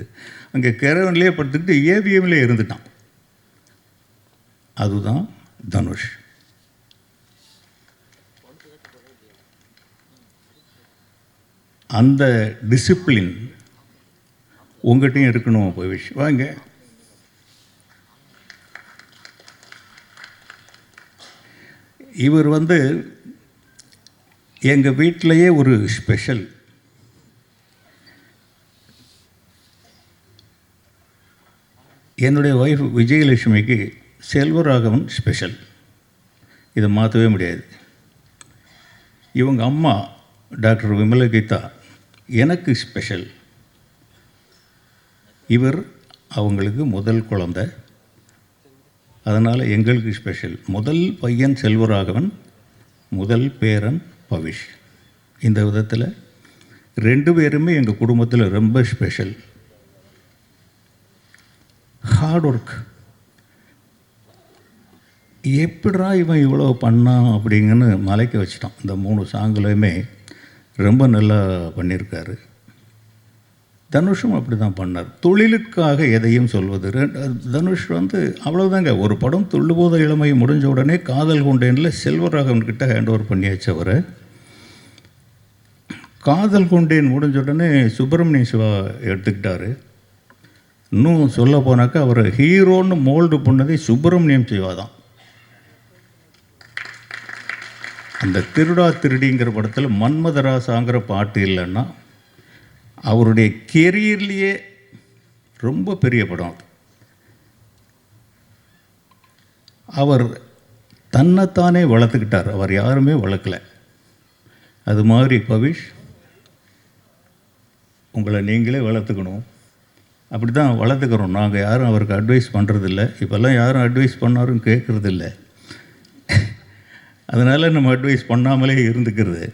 Speaker 6: அங்கே கிரவன்லேயே படுத்துக்கிட்டு ஏவிஎம்லேயே இருந்துட்டான். அதுதான் தனுஷ். அந்த டிசிப்ளின் உங்கள்கிட்டையும் இருக்கணும். பவிஷ் வாங்க. இவர் எங்கள் வீட்டிலையே ஒரு ஸ்பெஷல். என்னுடைய ஒய்ஃப் விஜயலட்சுமிக்கு செல்வராகவன் ஸ்பெஷல். இதை மாற்றவே முடியாது. இவங்க அம்மா டாக்டர் விமலகீதா எனக்கு ஸ்பெஷல். இவர் அவங்களுக்கு முதல் குழந்தை, அதனால் எங்களுக்கு ஸ்பெஷல். முதல் பையன் செல்வராகவன், முதல் பேரன் பவிஷ். இந்த விதத்தில் 2 பேருமே எங்கள் குடும்பத்தில் ரொம்ப ஸ்பெஷல். Hard work. எப்படிடா இவன் இவ்வளோ பண்ணான் அப்படிங்கன்னு மலைக்க வச்சிட்டான். இந்த 3 சாங்குலையுமே ரொம்ப நல்லா பண்ணியிருக்காரு. தனுஷும் அப்படி தான் பண்ணார். தொழிலுக்காக எதையும் சொல்வது. தனுஷ் வந்து அவ்வளோதாங்க. ஒரு படம் துள்ளுபோத இளமை முடிஞ்ச உடனே காதல் கொண்டேனில் செல்வராகவன்கிட்ட ஹேண்ட் ஓவர் பண்ணியாச்சு. அவரை காதல் கொண்டேன் முடிஞ்ச உடனே சுப்பிரமணிய சிவா எடுத்துக்கிட்டார். இன்னும் சொல்ல போனாக்கா அவரை ஹீரோன்னு மோல்டு பண்ணதே சுப்பிரமணியம் சிவா தான். அந்த திருடா திருடிங்கிற படத்தில் மன்மதராசாங்கிற பாட்டு இல்லைன்னா அவருடைய கெரியர்லேயே ரொம்ப பெரிய படம் அது. அவர் தன்னைத்தானே வளர்த்துக்கிட்டார். அவர் யாருமே வளர்க்கலை. அது மாதிரி பவிஷ், உங்களை நீங்களே வளர்த்துக்கணும். அப்படி தான் வளர்த்துக்கிறோம். நாங்கள் யாரும் அவருக்கு அட்வைஸ் பண்ணுறதில்ல. இப்போல்லாம் யாரும் அட்வைஸ் பண்ணாரும் கேட்குறதில்ல. அதனால் நம்ம அட்வைஸ் பண்ணாமலே இருந்துக்கிறது.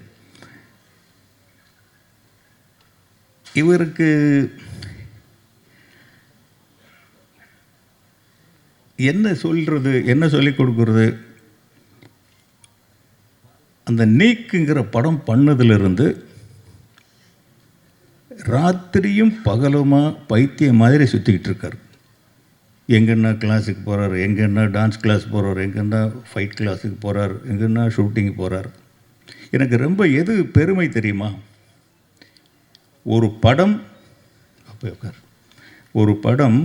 Speaker 6: இவருக்கு என்ன சொல்கிறது, என்ன சொல்லிக் கொடுக்குறது? அந்த நீக்குங்கிற படம் பண்ணதிலிருந்து ராத்திரியும் பகலுமா பைத்தியம் மாதிரி சுற்றிக்கிட்டு இருக்கார். எங்கன்னா கிளாஸுக்கு போகிறார், எங்கன்னா டான்ஸ் கிளாஸ் போகிறார், எங்கன்னா ஃபைட் கிளாஸுக்கு போகிறார், எங்கன்னா ஷூட்டிங் போகிறார். எனக்கு ரொம்ப எது பெருமை தெரியுமா? ஒரு படம் ஒரு படம்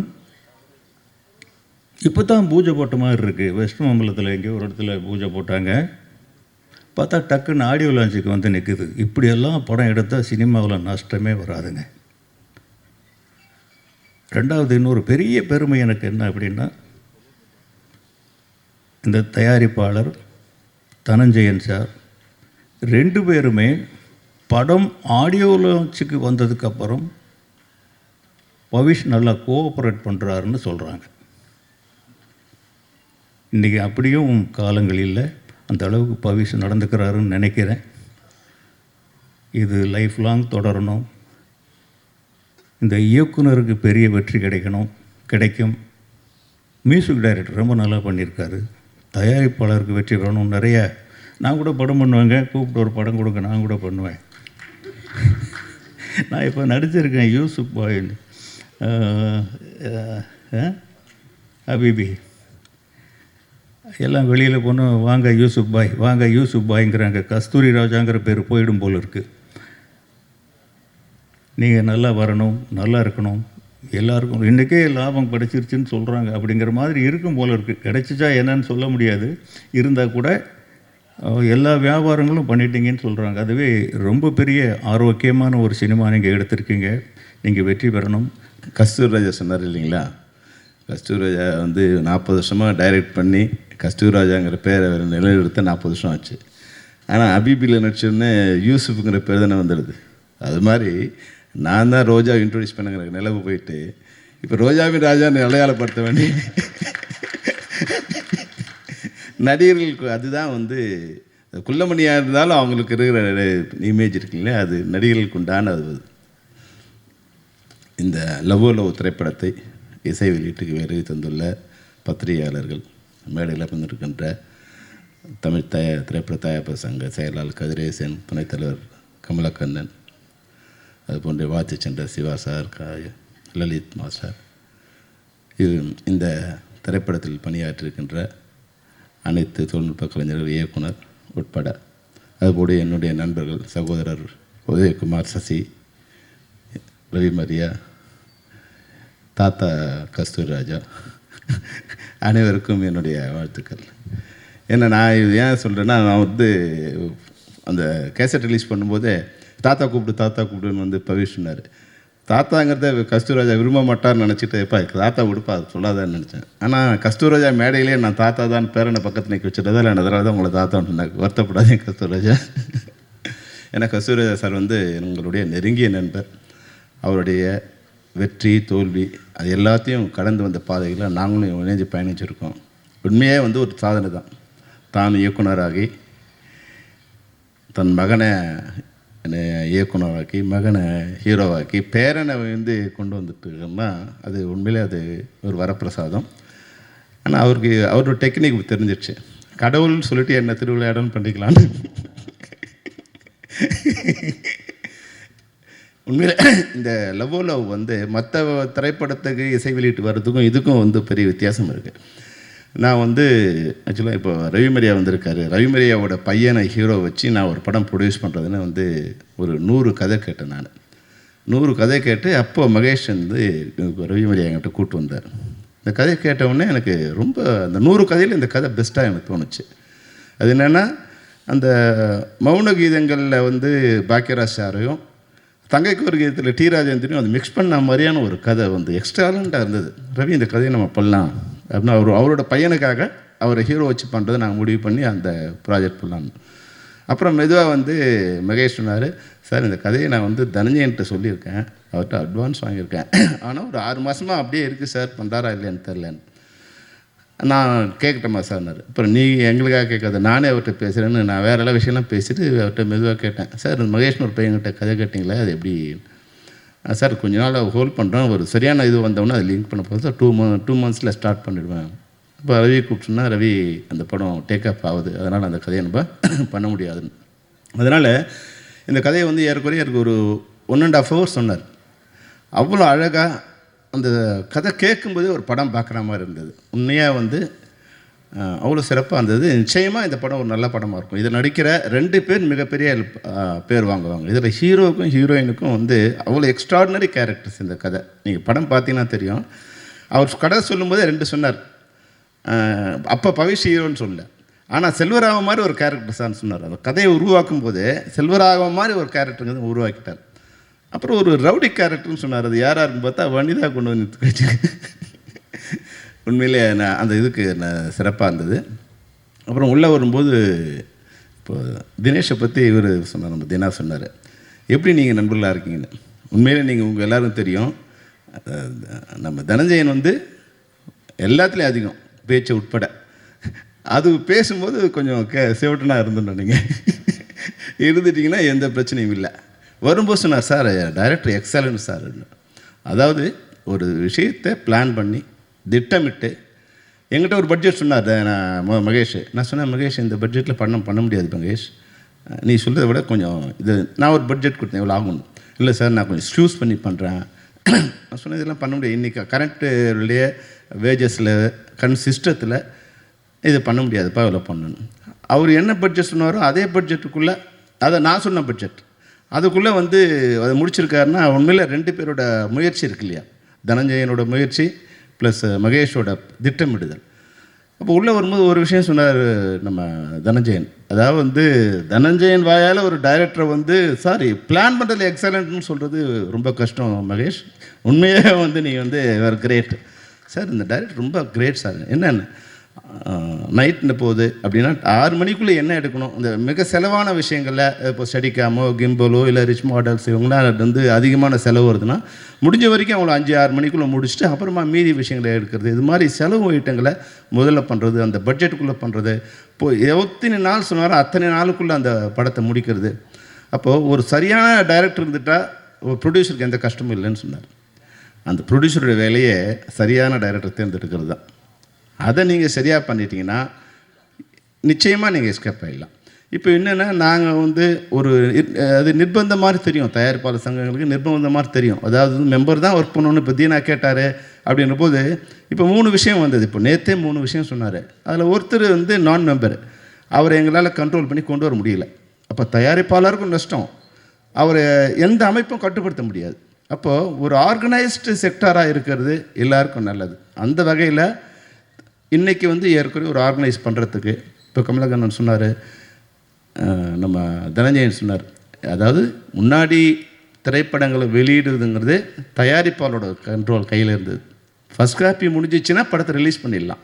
Speaker 6: இப்போ தான் பூஜை போட்ட மாதிரி இருக்குது. வெஸ்ட் மாம்பலத்தில் எங்கேயோ ஒரு இடத்துல பூஜை போட்டாங்க. பார்த்தா டக்குன்னு ஆடியோ லான்ச்சுக்கு வந்து நிற்குது. இப்படியெல்லாம் படம் எடுத்தால் சினிமாவில் நஷ்டமே வராதுங்க. ரெண்டாவது இன்னொரு பெரிய பெருமை எனக்கு என்ன அப்படின்னா, இந்த தயாரிப்பாளர் தனஞ்சயன் சார் 2 பேருமே படம் ஆடியோ லான்ச்சுக்கு வந்ததுக்கப்புறம் பவிஷ் நல்லா கோஆப்ரேட் பண்ணுறாருன்னு சொல்கிறாங்க. இன்றைக்கி அப்படியும் காலங்கள் இல்லை. அந்த அளவுக்கு பவிஷ் நடந்துக்கிறாருன்னு நினைக்கிறேன். இது லைஃப் லாங் தொடரணும். இந்த இயக்குனருக்கு பெரிய வெற்றி கிடைக்கும். மியூசிக் டைரக்டர் ரொம்ப நல்லா பண்ணியிருக்காரு. தயாரிப்பாளருக்கு வெற்றி பெறணும். நிறைய நான் கூட படம் பண்ணுவேங்க. கூப்பிட்டு ஒரு படம் கொடுங்க, நான் கூட பண்ணுவேன். நான் இப்போ நடிச்சிருக்கேன் யூசுப் பாய், ஹபீபி எல்லாம் வெளியில் போனோம். வாங்க யூசுப் பாய், வாங்க யூசுப் பாய்ங்கிறாங்க. கஸ்தூரி ராஜாங்கிற பேர் போயிடும் போல் இருக்குது. நீங்கள் நல்லா வரணும், நல்லா இருக்கணும், எல்லாருக்கும் இன்றைக்கே லாபம் கிடைச்சிருச்சுன்னு சொல்கிறாங்க. அப்படிங்கிற மாதிரி இருக்கும் போல் இருக்குது. கிடைச்சிச்சா என்னன்னு சொல்ல முடியாது. இருந்தால் கூட எல்லா வியாபாரங்களும் பண்ணிட்டீங்கன்னு சொல்கிறாங்க. அதுவே ரொம்ப பெரிய ஆரோக்கியமான ஒரு சினிமா நீங்கள் எடுத்திருக்கீங்க. நீங்கள் வெற்றி பெறணும்.
Speaker 7: கஸ்தூரி ராஜா சொன்னார் இல்லைங்களா? கஸ்தூரி ராஜா வந்து 40 வருஷமாக டைரக்ட் பண்ணி கஸ்தூரி ராஜாங்கிற பேரை நிலைநிறுத்த 40 வருஷம் ஆச்சு. ஆனால் அபிபியில் நடிச்சோடனே யூசுஃபுங்கிற பேர் தானே வந்துடுது. அது மாதிரி நான் தான் ரோஜா இன்ட்ரடியூஸ் பண்ணுங்கிற நிலவு போயிட்டு இப்போ ரோஜாவின் ராஜான்னு அடையாளப்படுத்த வேண்டி நடிகர்களுக்கு அதுதான் வந்து குள்ளமணியாக இருந்தாலும் அவங்களுக்கு இருக்கிற இமேஜ் இருக்குல்லையா, அது நடிகர்களுக்கு உண்டான அது. இந்த லவ் திரைப்படத்தை இசை வெளியீட்டுக்கு வருகை தந்துள்ள பத்திரிகையாளர்கள், மேடையில் வந்திருக்கின்ற தமிழ் திரைப்பட தயாரிப்பு சங்க செயலாளர் கதிரேசன், துணைத் தலைவர் கமலக்கண்ணன், அதுபோன்ற வாழ்த்து சென்ற சிவா சார், லலித் மாஸ்டர், இந்த திரைப்படத்தில் பணியாற்றிருக்கின்ற அனைத்து தொழில்நுட்ப கலைஞர்கள், இயக்குனர் உட்பட, அதுபோல என்னுடைய நண்பர்கள் சகோதரர் உதயகுமார், சசி, ரவி மரியா, தாத்தா கஸ்தூரி ராஜா, அனைவருக்கும் என்னுடைய வாழ்த்துக்கள். ஏன்னா நான் இது ஏன் சொல்கிறேன்னா, நான் வந்து அந்த கேசட் ரிலீஸ் பண்ணும்போதே தாத்தா கூப்பிடுன்னு வந்து பவிஷ் சொன்னார். தாத்தாங்கிறத கஸ்தூராஜா விரும்ப மாட்டார்னு நினச்சிட்டு எப்போ தாத்தா விடுப்பா அது சொல்லாதான்னு நினச்சேன். ஆனால் கஸ்தூராஜா மேடையிலே நான் தாத்தா தான் பேரனை பக்கத்தில் நிற்க வச்சுட்டதால் நான் அதனால தான் உங்களை தாத்தான்னு சொன்னேன். வருத்தப்படாதீங்க கஸ்தூராஜா. ஏன்னா கஸ்தூராஜா சார் வந்து எங்களுடைய நெருங்கிய நண்பர். அவருடைய வெற்றி தோல்வி அது எல்லாத்தையும் கடந்து வந்த பாதைகளில் நாங்களும் இணைஞ்சு பயணிச்சிருக்கோம். உண்மையே வந்து ஒரு சாதனை தான். தான் இயக்குனராகி தன் மகனை என்னை இயக்குனராக்கி மகனை ஹீரோவாக்கி பேரனை வந்து கொண்டு வந்துட்டுருக்கோம்னா அது உண்மையிலே அது ஒரு வரப்பிரசாதம். ஆனால் அவரோட டெக்னிக் தெரிஞ்சிடுச்சு. கடவுள்னு சொல்லிட்டு என்ன திருவிளையாடன்னு பண்ணிக்கலான்னு. உண்மையில் இந்த லவ் வந்து மற்ற திரைப்படத்துக்கு இசை வெளியிட்டு வர்றதுக்கும் இதுக்கும் வந்து பெரிய வித்தியாசம் இருக்குது. நான் வந்து ஆக்சுவலாக இப்போ ரவிமரியா வந்திருக்காரு. ரவிமரியாவோட பையனை ஹீரோ வச்சு நான் ஒரு படம் ப்ரொடியூஸ் பண்ணுறதுன்னு வந்து ஒரு 100 கதை கேட்டேன். நான் 100 கதை கேட்டு அப்போது மகேஷ் வந்து ரவிமரியா என்கிட்ட கூப்பிட்டு வந்தார். இந்த கதையை கேட்டவுடனே எனக்கு ரொம்ப அந்த 100 கதையில் இந்த கதை பெஸ்ட்டாக எனக்கு தோணுச்சு. அது என்னென்னா, அந்த மௌன கீதங்களில் வந்து பாக்கியராஜ் சாரையும் தங்கைக்கு ஒரு கீதத்தில் டி ராஜேந்திரனையும் அது மிக்ஸ் பண்ண மாதிரியான ஒரு கதை வந்து எக்ஸ்ட்ராலண்ட்டாக இருந்தது. ரவி இந்த கதையை நம்ம பண்ணலாம் அப்படின்னா அவரோட பையனுக்காக அவரை ஹீரோ வச்சு பண்ணுறதை நாங்கள் முடிவு பண்ணி அந்த ப்ராஜெக்ட் பண்ணலான்னு. அப்புறம் மெதுவாக வந்து மகேஷ் சொன்னார், சார் இந்த கதையை நான் வந்து தனஞ்சயன்ட்ட சொல்லியிருக்கேன், அவர்கிட்ட அட்வான்ஸ் வாங்கியிருக்கேன், ஆனால் ஒரு 6 மாதமாக அப்படியே இருக்குது சார், பண்ணுறாரா இல்லைன்னு தெரிலன்னு. நான் கேட்கட்டேம்மா சார்னார். அப்புறம் நீ எங்களுக்காக கேட்காத, நானே அவர்கிட்ட பேசுகிறேன்னு நான் வேறு எல்லாம் விஷயம்லாம் பேசிட்டு அவர்கிட்ட மெதுவாக கேட்டேன், சார் மகேஷ்னு ஒரு பையன்கிட்ட கதை கேட்டிங்களே அது எப்படி? சார் கொஞ்ச நாள் ஹோல்ட் பண்ணுறோம், ஒரு சரியான இது வந்தோடனே அதை லிங்க் பண்ண போது சார் 2 months ஸ்டார்ட் பண்ணிவிடுவேன். இப்போ ரவி கூப்பிட்டுன்னா ரவி அந்த படம் டேக் ஆஃப் ஆகுது, அதனால் அந்த கதையை நம்ம பண்ண முடியாதுன்னு. அதனால் இந்த கதையை வந்து ஏறக்குறைய எனக்கு ஒரு 1.5 hours சொன்னார். அவ்வளோ அழகாக அந்த கதை கேட்கும்போதே ஒரு படம் பார்க்குற மாதிரி இருந்தது. உண்மையாக வந்து அவ்வளோ சிறப்பாக இருந்தது. நிச்சயமாக இந்த படம் ஒரு நல்ல படமாக இருக்கும். இதில் நடிக்கிற 2 பேர் மிகப்பெரிய பேர் வாங்குவாங்க. இதில் ஹீரோவுக்கும் ஹீரோயினுக்கும் வந்து அவ்வளோ எக்ஸ்ட்ராடினரி கேரக்டர்ஸ் இந்த கதை. நீங்கள் படம் பார்த்தீங்கன்னா தெரியும். அவர் கதை சொல்லும்போதே 2 சொன்னார். அப்போ பவிஷ் ஹீரோன்னு சொல்லல, ஆனால் செல்வராகவன் மாதிரி ஒரு கேரக்டர்ஸான்னு சொன்னார். அந்த கதையை உருவாக்கும் போதே செல்வராகவன் மாதிரி ஒரு கேரக்டருங்கிறது உருவாக்கிட்டார். அப்புறம் ஒரு ரவுடி கேரக்டர்னு சொன்னார். அது யாருன்னு பார்த்தா வனிதா கொண்டு வந்து வச்சு உண்மையிலே நான் அந்த இதுக்கு நான் சிறப்பாக இருந்தது. அப்புறம் உள்ளே வரும்போது இப்போ தினேஷை பற்றி இவர் சொன்னார், நம்ம தினா சொன்னார், எப்படி நீங்கள் நண்பர்களாக இருக்கீங்கன்னு. உண்மையிலே நீங்கள் உங்கள் எல்லோரும் தெரியும், நம்ம தனஞ்சயன் வந்து எல்லாத்துலேயும் அதிகம் பேச்சு உட்பட. அது பேசும்போது கொஞ்சம் சேவட்டனாக இருந்துட்டோம். நீங்கள் இருந்துட்டிங்கன்னா எந்த பிரச்சனையும் இல்லை. வரும்போது சொன்னார், சார் டைரக்டர் எக்ஸலண்ட் சார். அதாவது ஒரு விஷயத்தை பிளான் பண்ணி திட்டமிட்டு என்கிட்ட ஒரு பட்ஜெட் சொன்னார் மகேஷ். நான் சொன்னேன், மகேஷ் இந்த பட்ஜெட்டில் பண்ண முடியாது மகேஷ், நீ சொல்கிறத விட கொஞ்சம் இது. நான் ஒரு பட்ஜெட் கொடுத்தேன், எவ்வளோ ஆகணும். இல்லை சார் நான் கொஞ்சம் ஸ்க்யூஸ் பண்ணி பண்ணுறேன். நான் சொன்னேன், இதெல்லாம் பண்ண முடியாது, இன்றைக்கி கரண்ட்டுடைய வேஜஸில் சிஸ்டத்தில் இது பண்ண முடியாதுப்பா, இவ்வளோ பண்ணணும். அவர் என்ன பட்ஜெட் சொன்னாரோ அதே பட்ஜெட்டுக்குள்ளே, அதை நான் சொன்ன பட்ஜெட் அதுக்குள்ளே வந்து அதை முடிச்சிருக்காருன்னா உண்மையில் 2 பேரோட முயற்சி இருக்கு இல்லையா, தனஞ்சயனோட முயற்சி ப்ளஸ் மகேஷோட திட்டமிடுதல். அப்போ உள்ளே வரும்போது ஒரு விஷயம் சொன்னார் நம்ம தனஞ்சயன். அதாவது வந்து தனஞ்சயன் வாயால் ஒரு டைரக்டரை வந்து பிளான் பண்ணுறதுல எக்ஸலண்ட்னு சொல்கிறது ரொம்ப கஷ்டம் மகேஷ், உண்மையாக வந்து நீங்கள் வந்து வேறு கிரேட் சார், இந்த டைரக்டர் ரொம்ப கிரேட் சார். என்னென்ன நைட்டில் போகுது அப்படின்னா 6 மணிக்குள்ளே என்ன எடுக்கணும், இந்த மிக செலவான விஷயங்களில் இப்போ ஸ்டடிக்காமோ கிம்பலோ இல்லை ரிச் மாடல்ஸ் இவங்களாம் வந்து அதிகமான செலவு வருதுன்னா முடிஞ்ச வரைக்கும் அவங்கள 5-6 மணிக்குள்ளே முடிச்சுட்டு அப்புறமா மீதி விஷயங்களை எடுக்கிறது. இது மாதிரி செலவு ஐட்டங்களை முதல்ல பண்ணுறது, அந்த பட்ஜெட்டுக்குள்ளே பண்ணுறது. இப்போது எத்தனை நாள் சொன்னாரோ அத்தனை நாளுக்குள்ளே அந்த படத்தை முடிக்கிறது. அப்போது ஒரு சரியான டைரக்டர் இருந்துட்டால் ஒரு ப்ரொடியூசருக்கு எந்த கஷ்டமும் இல்லைன்னு சொன்னார். அந்த ப்ரொடியூசருடைய வேலையே சரியான டைரக்டர் தேர்ந்தெடுக்கிறது தான். அதை நீங்கள் சரியாக பண்ணிட்டீங்கன்னா நிச்சயமாக நீங்கள் எஸ்கேப் ஆகிடலாம். இப்போ என்னென்னா, நாங்கள் வந்து ஒரு அது நிர்பந்தம் மாதிரி தெரியும், தயாரிப்பாளர் சங்கங்களுக்கு நிர்பந்தம் மாதிரி தெரியும். அதாவது மெம்பர் தான் ஒர்க் பண்ணணும்னு இப்போ தீனா கேட்டார் அப்படின்ற போது இப்போ 3 விஷயம் வந்தது. இப்போ நேற்றே 3 விஷயம் சொன்னார். அதில் ஒருத்தர் வந்து நான் மெம்பர், அவரை எங்களால் கண்ட்ரோல் பண்ணி கொண்டு வர முடியல. அப்போ தயாரிப்பாளருக்கும் நஷ்டம், அவரை எந்த அமைப்பும் கட்டுப்படுத்த முடியாது. அப்போது ஒரு ஆர்கனைஸ்டு செக்டாராக இருக்கிறது எல்லாருக்கும் நல்லது. அந்த வகையில் இன்றைக்கி வந்து ஏற்கனவே ஒரு ஆர்கனைஸ் பண்ணுறதுக்கு இப்போ கமலக்கண்ணன் சொன்னார், நம்ம தனஞ்சயன் சொன்னார், அதாவது முன்னாடி திரைப்படங்களை வெளியிடுறதுங்கிறது தயாரிப்பாளரோட கண்ட்ரோல் கையில் இருந்தது. ஃபஸ்ட் காப்பி முடிஞ்சிச்சுன்னா படத்தை ரிலீஸ் பண்ணிடலாம்,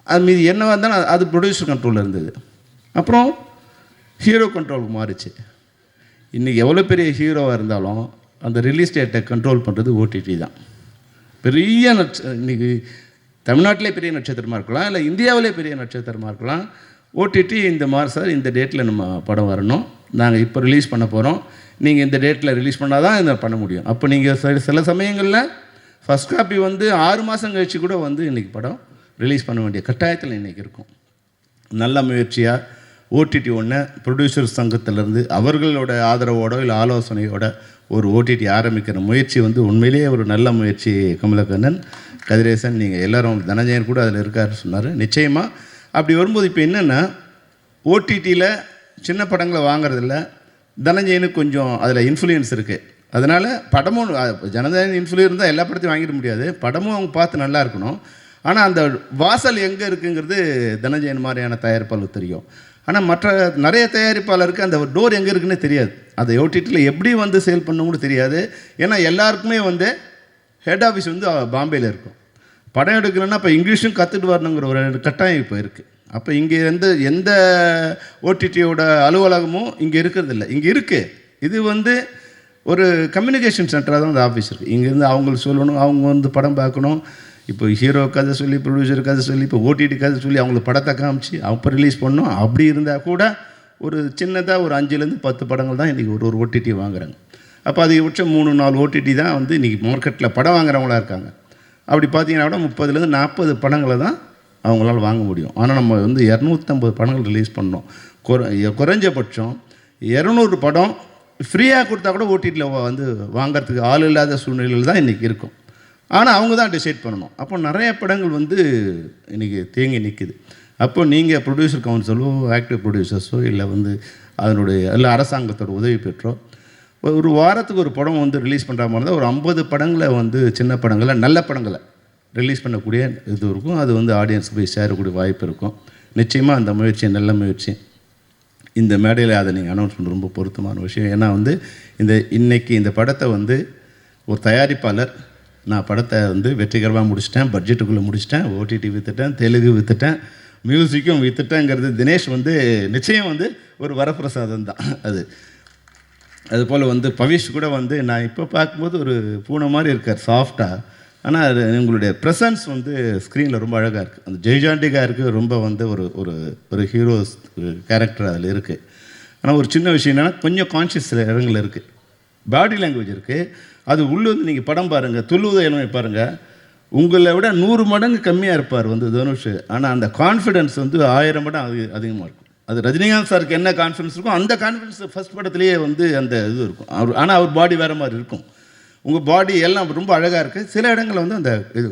Speaker 7: அது மீது என்னவாக இருந்தாலும் அது ப்ரொடியூசர் கண்ட்ரோலில் இருந்தது. அப்புறம் ஹீரோ கண்ட்ரோலுக்கு மாறிச்சு. இன்றைக்கி எவ்வளோ பெரிய ஹீரோவாக இருந்தாலும் அந்த ரிலீஸ் டேட்டை கண்ட்ரோல் பண்ணுறது ஓடிடி தான். பெரிய இன்றைக்கி தமிழ்நாட்டிலே பெரிய நட்சத்திரமாக இருக்கலாம், இல்லை இந்தியாவிலே பெரிய நட்சத்திரமாக இருக்கலாம். ஓடிடி இந்த மாதிரி சார் இந்த டேட்டில் நம்ம படம் வரணும், நாங்கள் இப்போ ரிலீஸ் பண்ண போகிறோம், நீங்கள் இந்த டேட்டில் ரிலீஸ் பண்ணால் தான் இதை பண்ண முடியும். அப்போ நீங்கள் சில சமயங்களில் ஃபஸ்ட் காப்பி வந்து 6 மாதம் கழிச்சு கூட வந்து இன்றைக்கி படம் ரிலீஸ் பண்ண வேண்டிய கட்டாயத்தில் இன்றைக்கி இருக்கும். நல்ல முயற்சியாக ஓடிடி ஒன்று ப்ரொடியூசர் சங்கத்திலேருந்து அவர்களோட ஆதரவோட இல்லை ஆலோசனையோட ஒரு ஓடிடி ஆரம்பிக்கிற முயற்சி வந்து உண்மையிலேயே ஒரு நல்ல முயற்சி. கமலக்கண்ணன், கதிரேசன், நீங்கள் எல்லோரும், தனஞ்சயன் கூட அதில் இருக்காருன்னு சொன்னார். நிச்சயமாக அப்படி வரும்போது இப்போ என்னென்னா ஓடிடியில் சின்ன படங்களை வாங்குறதில்ல, தனஞ்சயனுக்கு கொஞ்சம் அதில் இன்ஃப்ளூயன்ஸ் இருக்குது. அதனால் படமும் ஜனதன் இன்ஃப்ளூயன்ஸ் இருந்தால் எல்லா படத்தையும் வாங்கிட முடியாது, படமும் அவங்க பார்த்து நல்லா இருக்கணும். ஆனால் அந்த வாசல் எங்கே இருக்குங்கிறது தனஞ்சயன் மாதிரியான தயாரிப்பாளருக்கு தெரியும். ஆனால் மற்ற நிறைய தயாரிப்பாளருக்கு அந்த டோர் எங்கே இருக்குன்னே தெரியாது. அதை ஓடிடியில் எப்படி வந்து சேல் பண்ண கூட தெரியாது. ஏன்னா எல்லாருக்குமே வந்து ஹெட் ஆஃபீஸ் வந்து பாம்பேயில் இருக்கும். படம் எடுக்கணுன்னா இப்போ இங்கிலீஷும் கற்றுட்டு வரணுங்கிற ஒரு கட்டாயம் இப்போ இருக்குது. அப்போ இங்கே எந்த ஓடிடியோட அலுவலகமும் இங்கே இருக்கிறதில்ல. இங்கே இருக்குது, இது வந்து ஒரு கம்யூனிகேஷன் சென்டராக தான் அந்த ஆஃபீஸ் இருக்குது. இங்கேருந்து அவங்களுக்கு சொல்லணும், அவங்க வந்து படம் பார்க்கணும். இப்போ ஹீரோ கதை சொல்லி, ப்ரொடியூசர் கதை சொல்லி, இப்போ ஓடிடி கதை சொல்லி அவங்களுக்கு படத்தை காமிச்சு அப்போ ரிலீஸ் பண்ணணும். அப்படி இருந்தால் கூட ஒரு சின்னதாக ஒரு 5லேருந்து 10 படங்கள் தான் இன்றைக்கி ஒரு ஓடிடி வாங்குறாங்க. அப்போ அதிகபட்சம் 3-4 ஓடிடி தான் வந்து இன்றைக்கி மார்க்கெட்டில் படம் வாங்குறவங்களா இருக்காங்க. அப்படி பார்த்தீங்கன்னா கூட 30லேருந்து 40 படங்களை தான் அவங்களால வாங்க முடியும். ஆனால் நம்ம வந்து 250 படங்கள் ரிலீஸ் பண்ணோம். குறைஞ்சபட்சம் 200 படம் ஃப்ரீயாக கொடுத்தா கூட ஓடிடியில் வந்து வாங்கிறதுக்கு ஆள் இல்லாத சூழ்நிலையில் தான் இன்றைக்கி இருக்கும். ஆனால் அவங்க தான் டிசைட் பண்ணணும். அப்போ நிறைய படங்கள் வந்து இன்றைக்கி தேங்கி நிற்கிது. அப்போ நீங்கள் ப்ரொடியூசர் கவுன்சிலோ, ஆக்டிவ் ப்ரொடியூசர்ஸோ, இல்லை வந்து அதனுடைய இல்லை அரசாங்கத்தோட உதவி பெற்றோ ஒரு வாரத்துக்கு ஒரு படம் வந்து ரிலீஸ் பண்ணுற மாதிரி இருந்தால் ஒரு 50 படங்களை வந்து சின்ன படங்களை, நல்ல படங்களை ரிலீஸ் பண்ணக்கூடிய இது இருக்கும். அது வந்து ஆடியன்ஸுக்கு போய் சேரக்கூடிய வாய்ப்பு இருக்கும். நிச்சயமாக அந்த முயற்சி நல்ல முயற்சி. இந்த மேடையில் அதை நீங்கள் அனௌன்ஸ் பண்ண ரொம்ப பொருத்தமான விஷயம். ஏன்னா வந்து இன்றைக்கி இந்த படத்தை வந்து ஒரு தயாரிப்பாளர், நான் படத்தை வந்து வெற்றிகரமாக முடிச்சிட்டேன், பட்ஜெட்டுக்குள்ளே முடிச்சிட்டேன், ஓடிடி விற்றுட்டேன், தெலுங்கு விற்றுட்டேன், மியூசிக்கும் விற்றுட்டேங்கிறது தினேஷ் வந்து நிச்சயம் வந்து ஒரு வரப்பிரசாதம் தான். அதுபோல் வந்து பவிஷ் கூட வந்து நான் இப்போ பார்க்கும்போது ஒரு பூனை மாதிரி இருக்கார், சாஃப்டாக. ஆனால் அது உங்களுடைய ப்ரெசன்ஸ் வந்து ஸ்க்ரீனில் ரொம்ப அழகாக இருக்குது. அந்த ஜெய்ஜாண்டிக்காக இருக்குது, ரொம்ப வந்து ஒரு ஒரு ஒரு ஹீரோஸ் கேரக்டர் அதில் இருக்குது. ஆனால் ஒரு சின்ன விஷயம் என்னென்னா கொஞ்சம் கான்ஷியஸ் இடங்கள் இருக்குது, பாடி லாங்குவேஜ் இருக்குது. அது உள்ளே வந்து நீங்கள் படம் பாருங்கள், துள்ளுவத இளமை பாருங்கள், உங்களை விட 100 மடங்கு கம்மியாக இருப்பார் வந்து தனுஷ். ஆனால் அந்த கான்ஃபிடென்ஸ் வந்து 1000 மடங்கு அதிகமாக இருக்கும். அது ரஜினிகாந்த் சாருக்கு என்ன கான்ஃபிடன்ஸ் இருக்கும், அந்த கான்ஃபிடன்ஸ் ஃபஸ்ட் படத்துலேயே வந்து அந்த இது இருக்கும். ஆனால் அவர் பாடி வேறு மாதிரி இருக்கும். உங்கள் பாடி எல்லாம் ரொம்ப அழகாக இருக்குது. சில இடங்களில் வந்து அந்த இது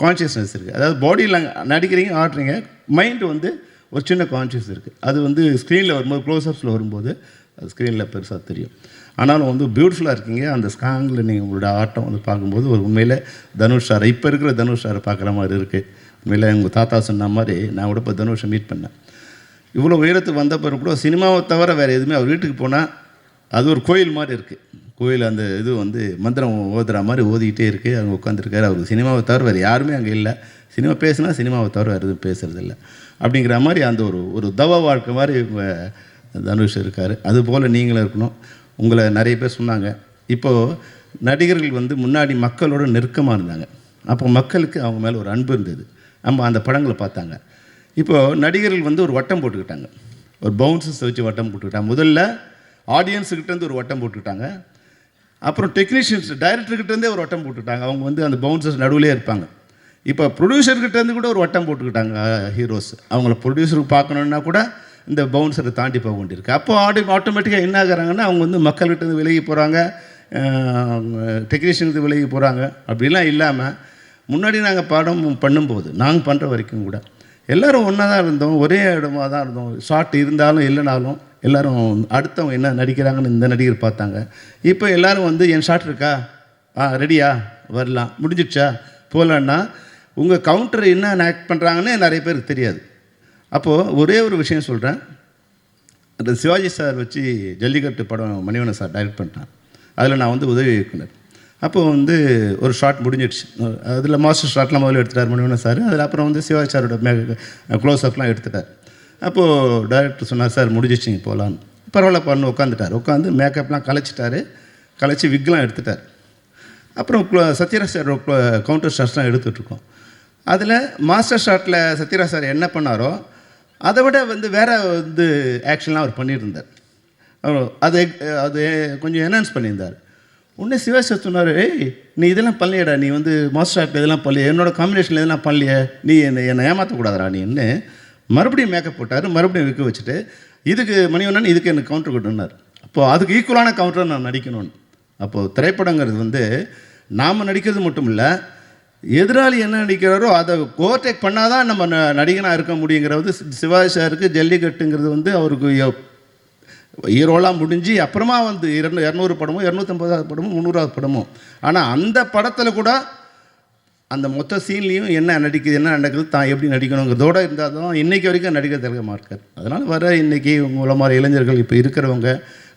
Speaker 7: கான்ஷியஸ்னஸ் இருக்குது. அதாவது பாடியில் நடிக்கிறீங்க, ஆடுறீங்க, மைண்டு வந்து ஒரு சின்ன கான்ஷியஸ் இருக்குது. அது வந்து ஸ்க்ரீனில் வரும்போது, க்ளோஸ்அப்ஸில் வரும்போது அது ஸ்க்ரீனில் பெருசாக தெரியும். ஆனாலும் வந்து பியூட்டிஃபுல்லாக இருக்கீங்க. அந்த ஸ்காங்கில் நீங்கள் உங்களோட ஆட்டம் வந்து பார்க்கும்போது ஒரு உண்மையில் தனுஷ் சாரை, இப்போ இருக்கிற தனுஷ் சாரை பார்க்குற மாதிரி இருக்குது. உண்மையில் உங்கள் தாத்தா சொன்ன மாதிரி நான் கூட இப்போ தனுஷை மீட் பண்ணேன். இவ்வளோ உயரத்துக்கு வந்த பிறகு கூட சினிமாவை தவிர வேறு எதுவுமே அவர் வீட்டுக்கு போனால் அது ஒரு கோயில் மாதிரி இருக்குது. கோயில் அந்த இது வந்து மந்திரம் ஓதுற மாதிரி ஓதிக்கிட்டே இருக்குது. அங்கே உட்காந்துருக்காரு. அவருக்கு சினிமாவை தவிர வேறு யாருமே அங்கே இல்லை. சினிமா பேசுனா சினிமாவை தவிர வேறு எதுவும் பேசுகிறதில்ல அப்படிங்கிற மாதிரி அந்த ஒரு தவ வாழ்க்கை மாதிரி இவங்க தனுஷ் இருக்கார். அதுபோல் நீங்களும் இருக்கணும். உங்களை நிறைய பேர் சொன்னாங்க, இப்போது நடிகர்கள் வந்து முன்னாடி மக்களோட நெருக்கமாக இருந்தாங்க. அப்போ மக்களுக்கு அவங்க மேலே ஒரு அன்பு இருந்தது. நம்ம அந்த படங்களை பார்த்தாங்க. இப்போது நடிகர்கள் வந்து ஒரு வட்டம் போட்டுக்கிட்டாங்க, ஒரு பவுன்சஸ் வச்சு வட்டம் போட்டுக்கிட்டாங்க. முதல்ல ஆடியன்ஸுக்கிட்டேருந்து ஒரு வட்டம் போட்டுக்கிட்டாங்க, அப்புறம் டெக்னீஷியன்ஸ் டைரக்டர்கிட்டேருந்தே ஒரு வட்டம் போட்டுக்கிட்டாங்க. அவங்க வந்து அந்த பவுன்சஸ் நடுவிலே இருப்பாங்க. இப்போ ப்ரொடியூசர்கிட்டேருந்து கூட ஒரு வட்டம் போட்டுக்கிட்டாங்க ஹீரோஸ். அவங்கள ப்ரொடியூசருக்கு பார்க்கணுன்னா கூட இந்த பவுன்சரை தாண்டி போக வேண்டியிருக்கு. அப்போ ஆட்டோமேட்டிக்காக என்ன ஆகிறாங்கன்னா அவங்க வந்து மக்கள்கிட்ட விலகி போகிறாங்க, டெக்னீஷியனுக்கு விலகி போகிறாங்க. அப்படிலாம் இல்லாமல் முன்னாடி நாங்கள் படம் பண்ணும்போது, நாங்கள் பண்ணுற வரைக்கும் கூட எல்லோரும் ஒன்றா தான் இருந்தோம், ஒரே இடமாக தான் இருந்தோம். ஷார்ட் இருந்தாலும் இல்லைனாலும் எல்லோரும் அடுத்தவங்க என்ன நடிக்கிறாங்கன்னு இந்த நடிகர் பார்த்தாங்க. இப்போ எல்லோரும் வந்து என் ஷார்ட் இருக்கா, ரெடியா, வரலாம், முடிஞ்சிடுச்சா, போகலான்னா உங்கள் கவுண்டர் என்ன ஆக்ட் பண்ணுறாங்கன்னு நிறைய பேருக்கு தெரியாது. அப்போது ஒரே ஒரு விஷயம் சொல்கிறேன். அந்த சிவாஜி சார் வச்சு ஜல்லிக்கட்டு படம் மணிவண்ணன் சார் டைரக்ட் பண்ணிட்டான். அதில் நான் வந்து உதவி இயக்குனர். அப்போது வந்து ஒரு ஷார்ட் முடிஞ்சிடுச்சு. அதில் மாஸ்டர் ஷார்ட்லாம் முதல்ல எடுத்துட்டார் மணிவண்ணன் சார். அதில் அப்புறம் வந்து சிவாஜி சாரோட க்ளோஸ்அப்லாம் எடுத்துட்டார். அப்போது டைரக்டர் சொன்னார், சார் முடிஞ்சிச்சிங்க போகலான்னு. பரவாயில்ல பண்ணு உட்காந்துட்டார். உட்காந்து மேக்கப்லாம் கலைச்சிட்டாரு, கலைச்சி விக்லாம் எடுத்துட்டார். அப்புறம் சத்யராஜ் சார் கவுண்டர் ஷாட்ஸ்லாம் எடுத்துகிட்ருக்கோம். அதில் மாஸ்டர் ஷாட்டில் சத்யராஜ் சார் என்ன பண்ணாரோ அதை விட வந்து வேறு வந்து ஆக்ஷன்லாம் அவர் பண்ணியிருந்தார். அது அது கொஞ்சம் என்ஹான்ஸ் பண்ணியிருந்தார். உடனே சிவா சார் சொன்னார், ஏய் நீ இதெல்லாம் பண்ணலையடா, நீ வந்து மாஸ்டர் ஆக்ட் இதெல்லாம் பண்ணலையே, என்னோடய காம்பினேஷனில் இதெல்லாம் பண்ணலையே, நீ என்னை ஏமாற்றக்கூடாதா நீ என்ன. மறுபடியும் மேக்கப் போட்டார், மறுபடியும் விற்க வச்சுட்டு இதுக்கு மணிவண்ணன் இதுக்கு எனக்கு கவுண்டர் கொடுன்னார். அப்போது அதுக்கு ஈக்குவலான கவுண்டரை நான் நடிக்கணும்னு. அப்போது திரைப்படங்கிறது வந்து நாம் நடிக்கிறது மட்டும் இல்லை, எதிராளி என்ன நடிக்கிறாரோ அதை ஓவர்டேக் பண்ணால் தான் நம்ம நடிகனாக இருக்க முடியுங்கிறது சிவாஜி சாருக்கு. ஜல்லிக்கட்டுங்கிறது வந்து அவருக்கு ஹீரோலாம் முடிஞ்சு அப்புறமா வந்து 200 படமோ 250 படமோ 300 படமோ. ஆனால் அந்த படத்தில் கூட அந்த மொத்த சீன்லேயும் என்ன நடிக்குது என்ன நடக்குது தான் எப்படி நடிக்கணுங்கிறதோடு இருந்தால் தான் இன்றைக்கி வரைக்கும் நடிக்க திறக்கமாக இருக்கார். அதனால் வர இன்றைக்கி உங்களை மாதிரி இளைஞர்கள் இப்போ இருக்கிறவங்க,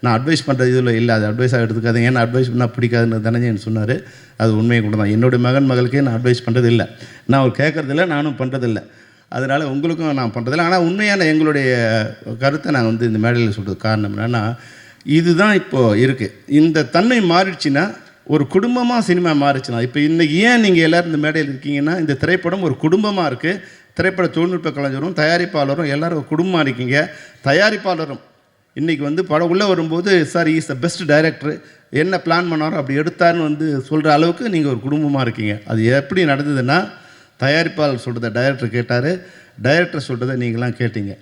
Speaker 7: நான் அட்வைஸ் பண்ணுறது இதில் இல்லை, அது அட்வைஸாக எடுத்துக்காதீங்க, ஏன்னா அட்வைஸ் பண்ணால் பிடிக்காதுன்னு தனஞ்சயன் சொன்னார். அது உண்மையை கூட தான். என்னுடைய மகளுக்கே நான் அட்வைஸ் பண்ணுறது இல்லை, நான் அவர் கேட்குறதில்ல, நானும் பண்ணுறதில்லை. அதனால் உங்களுக்கும் நான் பண்ணுறதில்ல. ஆனால் உண்மையான எங்களுடைய கருத்தை நான் வந்து இந்த மேடையில் சொல்கிறது காரணம் என்னென்னா, இதுதான் இப்போது இருக்குது. இந்த தன்மை மாறிடுச்சுன்னா, ஒரு குடும்பமாக சினிமா மாறிச்சுன்னா, இப்போ இன்றைக்கி ஏன் நீங்கள் எல்லோரும் இந்த மேடையில் இருக்கீங்கன்னா, இந்த திரைப்படம் ஒரு குடும்பமாக இருக்குது. திரைப்பட தொழில்நுட்ப கலைஞரும் தயாரிப்பாளரும் எல்லோரும் ஒரு குடும்பமாக இருக்கீங்க. தயாரிப்பாளரும் இன்றைக்கி வந்து படம் உள்ளே வரும்போது sir is the best director, என்ன பிளான் பண்ணாரோ அப்படி எடுத்தாருன்னு வந்து சொல்கிற அளவுக்கு நீங்கள் ஒரு குடும்பமாக இருக்கீங்க. அது எப்படி நடந்ததுன்னா, தயாரிப்பாளர் சொல்கிறத டைரக்டர் கேட்டார், டைரக்டர் சொல்கிறத நீங்களாம் கேட்டீங்க.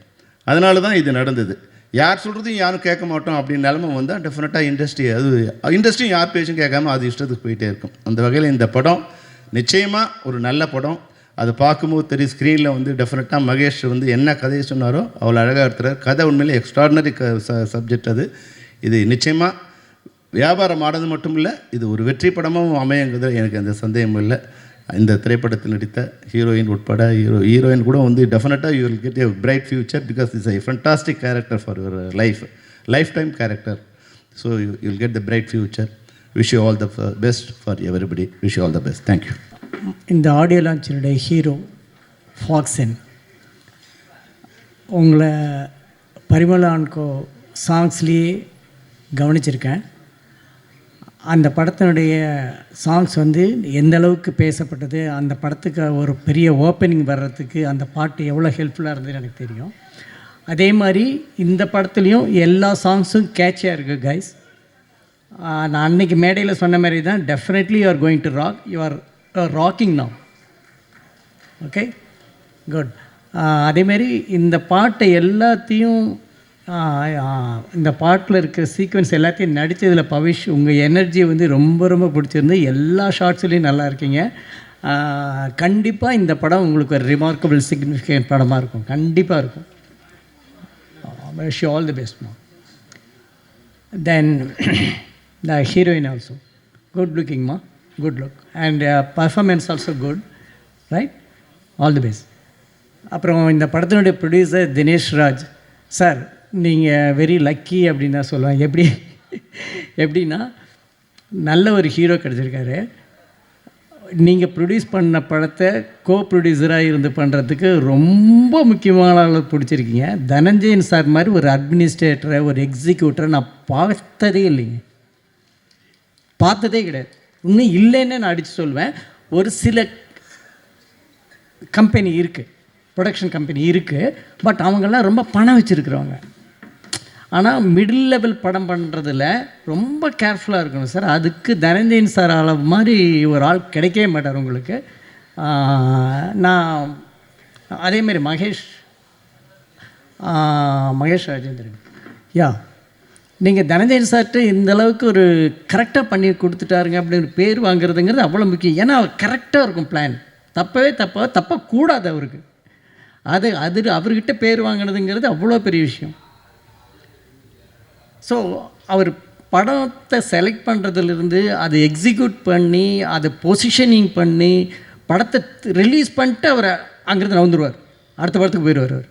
Speaker 7: அதனால தான் இது நடந்தது. யார் சொல்கிறதையும் யாரும் கேட்க மாட்டோம் அப்படின்னு நிலமை வந்தால் டெஃபினட்டாக இண்டஸ்ட்ரியும் யார் பேச்சும் கேட்காம அது இஷ்டத்துக்கு போயிட்டே இருக்கும். அந்த வகையில் இந்த படம் நிச்சயமாக ஒரு நல்ல படம். அது பார்க்கும்போது தெரியும். ஸ்க்ரீனில் வந்து டெஃபினட்டாக மகேஷ் வந்து என்ன கதையை சொன்னாரோ அவ்வளோ அழகாக எடுத்துறாரு. கதை உண்மையிலே எக்ஸ்ட்ராடினரி சப்ஜெக்ட். இது நிச்சயமாக வியாபாரம் ஆனது மட்டும் இல்லை, இது ஒரு வெற்றி படமும் அமையுங்கிறது எனக்கு அந்த சந்தேகமும் இல்லை. இந்த திரைப்படத்தில் நடித்த ஹீரோயின் உட்பட ஹீரோயின் கூட வந்து டெஃபினட்டாக you will get a bright future because it's a fantastic character for your lifetime character. So you will get the bright future. Wish you all the best for everybody. Wish you all the best. Thank you.
Speaker 8: இந்த audio லான்ச்சினுடைய hero ஃபாக்ஸன், உங்களை பரிமளான்கோ சாங்ஸ்லேயே கவனிச்சிருக்கேன். அந்த படத்தினுடைய songs வந்து எந்த அளவுக்கு பேசப்பட்டது, அந்த படத்துக்கு ஒரு பெரிய ஓப்பனிங் வர்றதுக்கு அந்த பாட்டு எவ்வளோ ஹெல்ப்ஃபுல்லாக இருந்ததுன்னு எனக்கு தெரியும். அதே மாதிரி இந்த படத்துலேயும் எல்லா சாங்ஸும் கேட்சியாக இருக்குது கைஸ். நான் அன்றைக்கி மேடையில் சொன்ன மாதிரி தான், definitely you are going to rock, you are rocking now. Okay, good. அதேமாரி இந்த பாட்டை எல்லாத்தையும், இந்த பாட்டில் இருக்கிற சீக்வன்ஸ் எல்லாத்தையும் நடித்ததில் பவிஷ் உங்கள் எனர்ஜி வந்து ரொம்ப ரொம்ப பிடிச்சிருந்து. எல்லா ஷார்ட்ஸ்லேயும் நல்லா இருக்கீங்க. கண்டிப்பாக இந்த படம் உங்களுக்கு ஒரு ரிமார்க்கபிள் சிக்னிஃபிகண்ட் படமாக இருக்கும், கண்டிப்பாக இருக்கும். Wish you all the best மா. Then the heroine also good looking மா, good look and performance also good, right? All the best. அப்புறம் இந்த படத்தினுடைய ப்ரொடியூசர் தினேஷ் ராஜ் சார், நீங்கள் வெரி லக்கி அப்படின்னு தான் சொல்லுவேன். எப்படின்னா நல்ல ஒரு ஹீரோ கிடச்சிருக்காரு. நீங்கள் ப்ரொடியூஸ் பண்ண படத்தை ப்ரொடியூசராக இருந்து பண்ணுறதுக்கு ரொம்ப முக்கியமான அளவு பிடிச்சிருக்கீங்க. தனஞ்சயன் சார் மாதிரி ஒரு அட்மினிஸ்ட்ரேட்டரை, ஒரு எக்ஸிக்யூட்டரை நான் பார்த்ததே இல்லைங்க, பார்த்ததே கிடையாது. இன்னும் இல்லைன்னு நான் அடித்து சொல்லுவேன். ஒரு சில கம்பெனி இருக்குது, ப்ரொடக்ஷன் கம்பெனி இருக்குது, பட் அவங்கெல்லாம் ரொம்ப பணம் வச்சுருக்குறவங்க. ஆனால் மிடில் லெவல் படம் பண்ணுறதுல ரொம்ப கேர்ஃபுல்லாக இருக்கணும் சார். அதுக்கு தனஞ்சயன் சார் அளவு மாதிரி ஒரு ஆள் கிடைக்கவே மாட்டார் உங்களுக்கு. நான் அதேமாரி மகேஷ் ராஜேந்திரன், நீங்கள் தனஞ்சயன் சார்ட்டு இந்தளவுக்கு ஒரு கரெக்டாக பண்ணி கொடுத்துட்டாருங்க அப்படின்னு பேர் வாங்குறதுங்கிறது அவ்வளோ முக்கியம். ஏன்னா கரெக்டாக இருக்கும் பிளான், தப்பக்கூடாது அவருக்கு. அது அவர்கிட்ட பேர் வாங்கினதுங்கிறது அவ்வளோ பெரிய விஷயம். ஸோ அவர் படத்தை செலக்ட் பண்ணுறதுலேருந்து அதை எக்ஸிக்யூட் பண்ணி அதை பொசிஷனிங் பண்ணி படத்தை ரிலீஸ் பண்ணிட்டு அவர் அங்கேருந்து நவுந்துருவார், அடுத்த படத்துக்கு போயிடுவார் அவர்.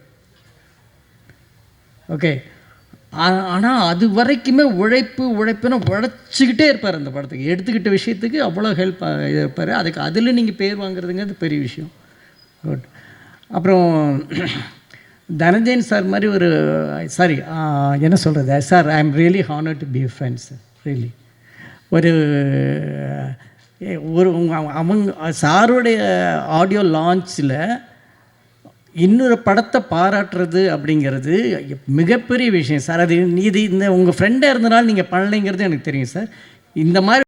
Speaker 8: ஓகே, ஆனால் அது வரைக்குமே உழைப்புன்னு உழைச்சிக்கிட்டே இருப்பார். அந்த படத்துக்கு எடுத்துக்கிட்ட விஷயத்துக்கு அவ்வளோ ஹெல்ப் இருப்பார். அதில் நீங்கள் பேர் வாங்குறதுங்கிறது பெரிய விஷயம். குட். அப்புறம் தனஞ்சயன் சார் மாதிரி ஒரு என்ன சொல்கிறது sir, I am really honour to be a friend sir. Really அவங்க சாருடைய ஆடியோ லான்ச்சில் இன்னொரு படத்தை பாராட்டுறது அப்படிங்கிறது மிகப்பெரிய விஷயம் சார். அது இது இந்த உங்கள் ஃப்ரெண்டாக இருந்தனால நீங்கள் பண்ணலைங்கிறது எனக்கு தெரியும் சார். இந்த மாதிரி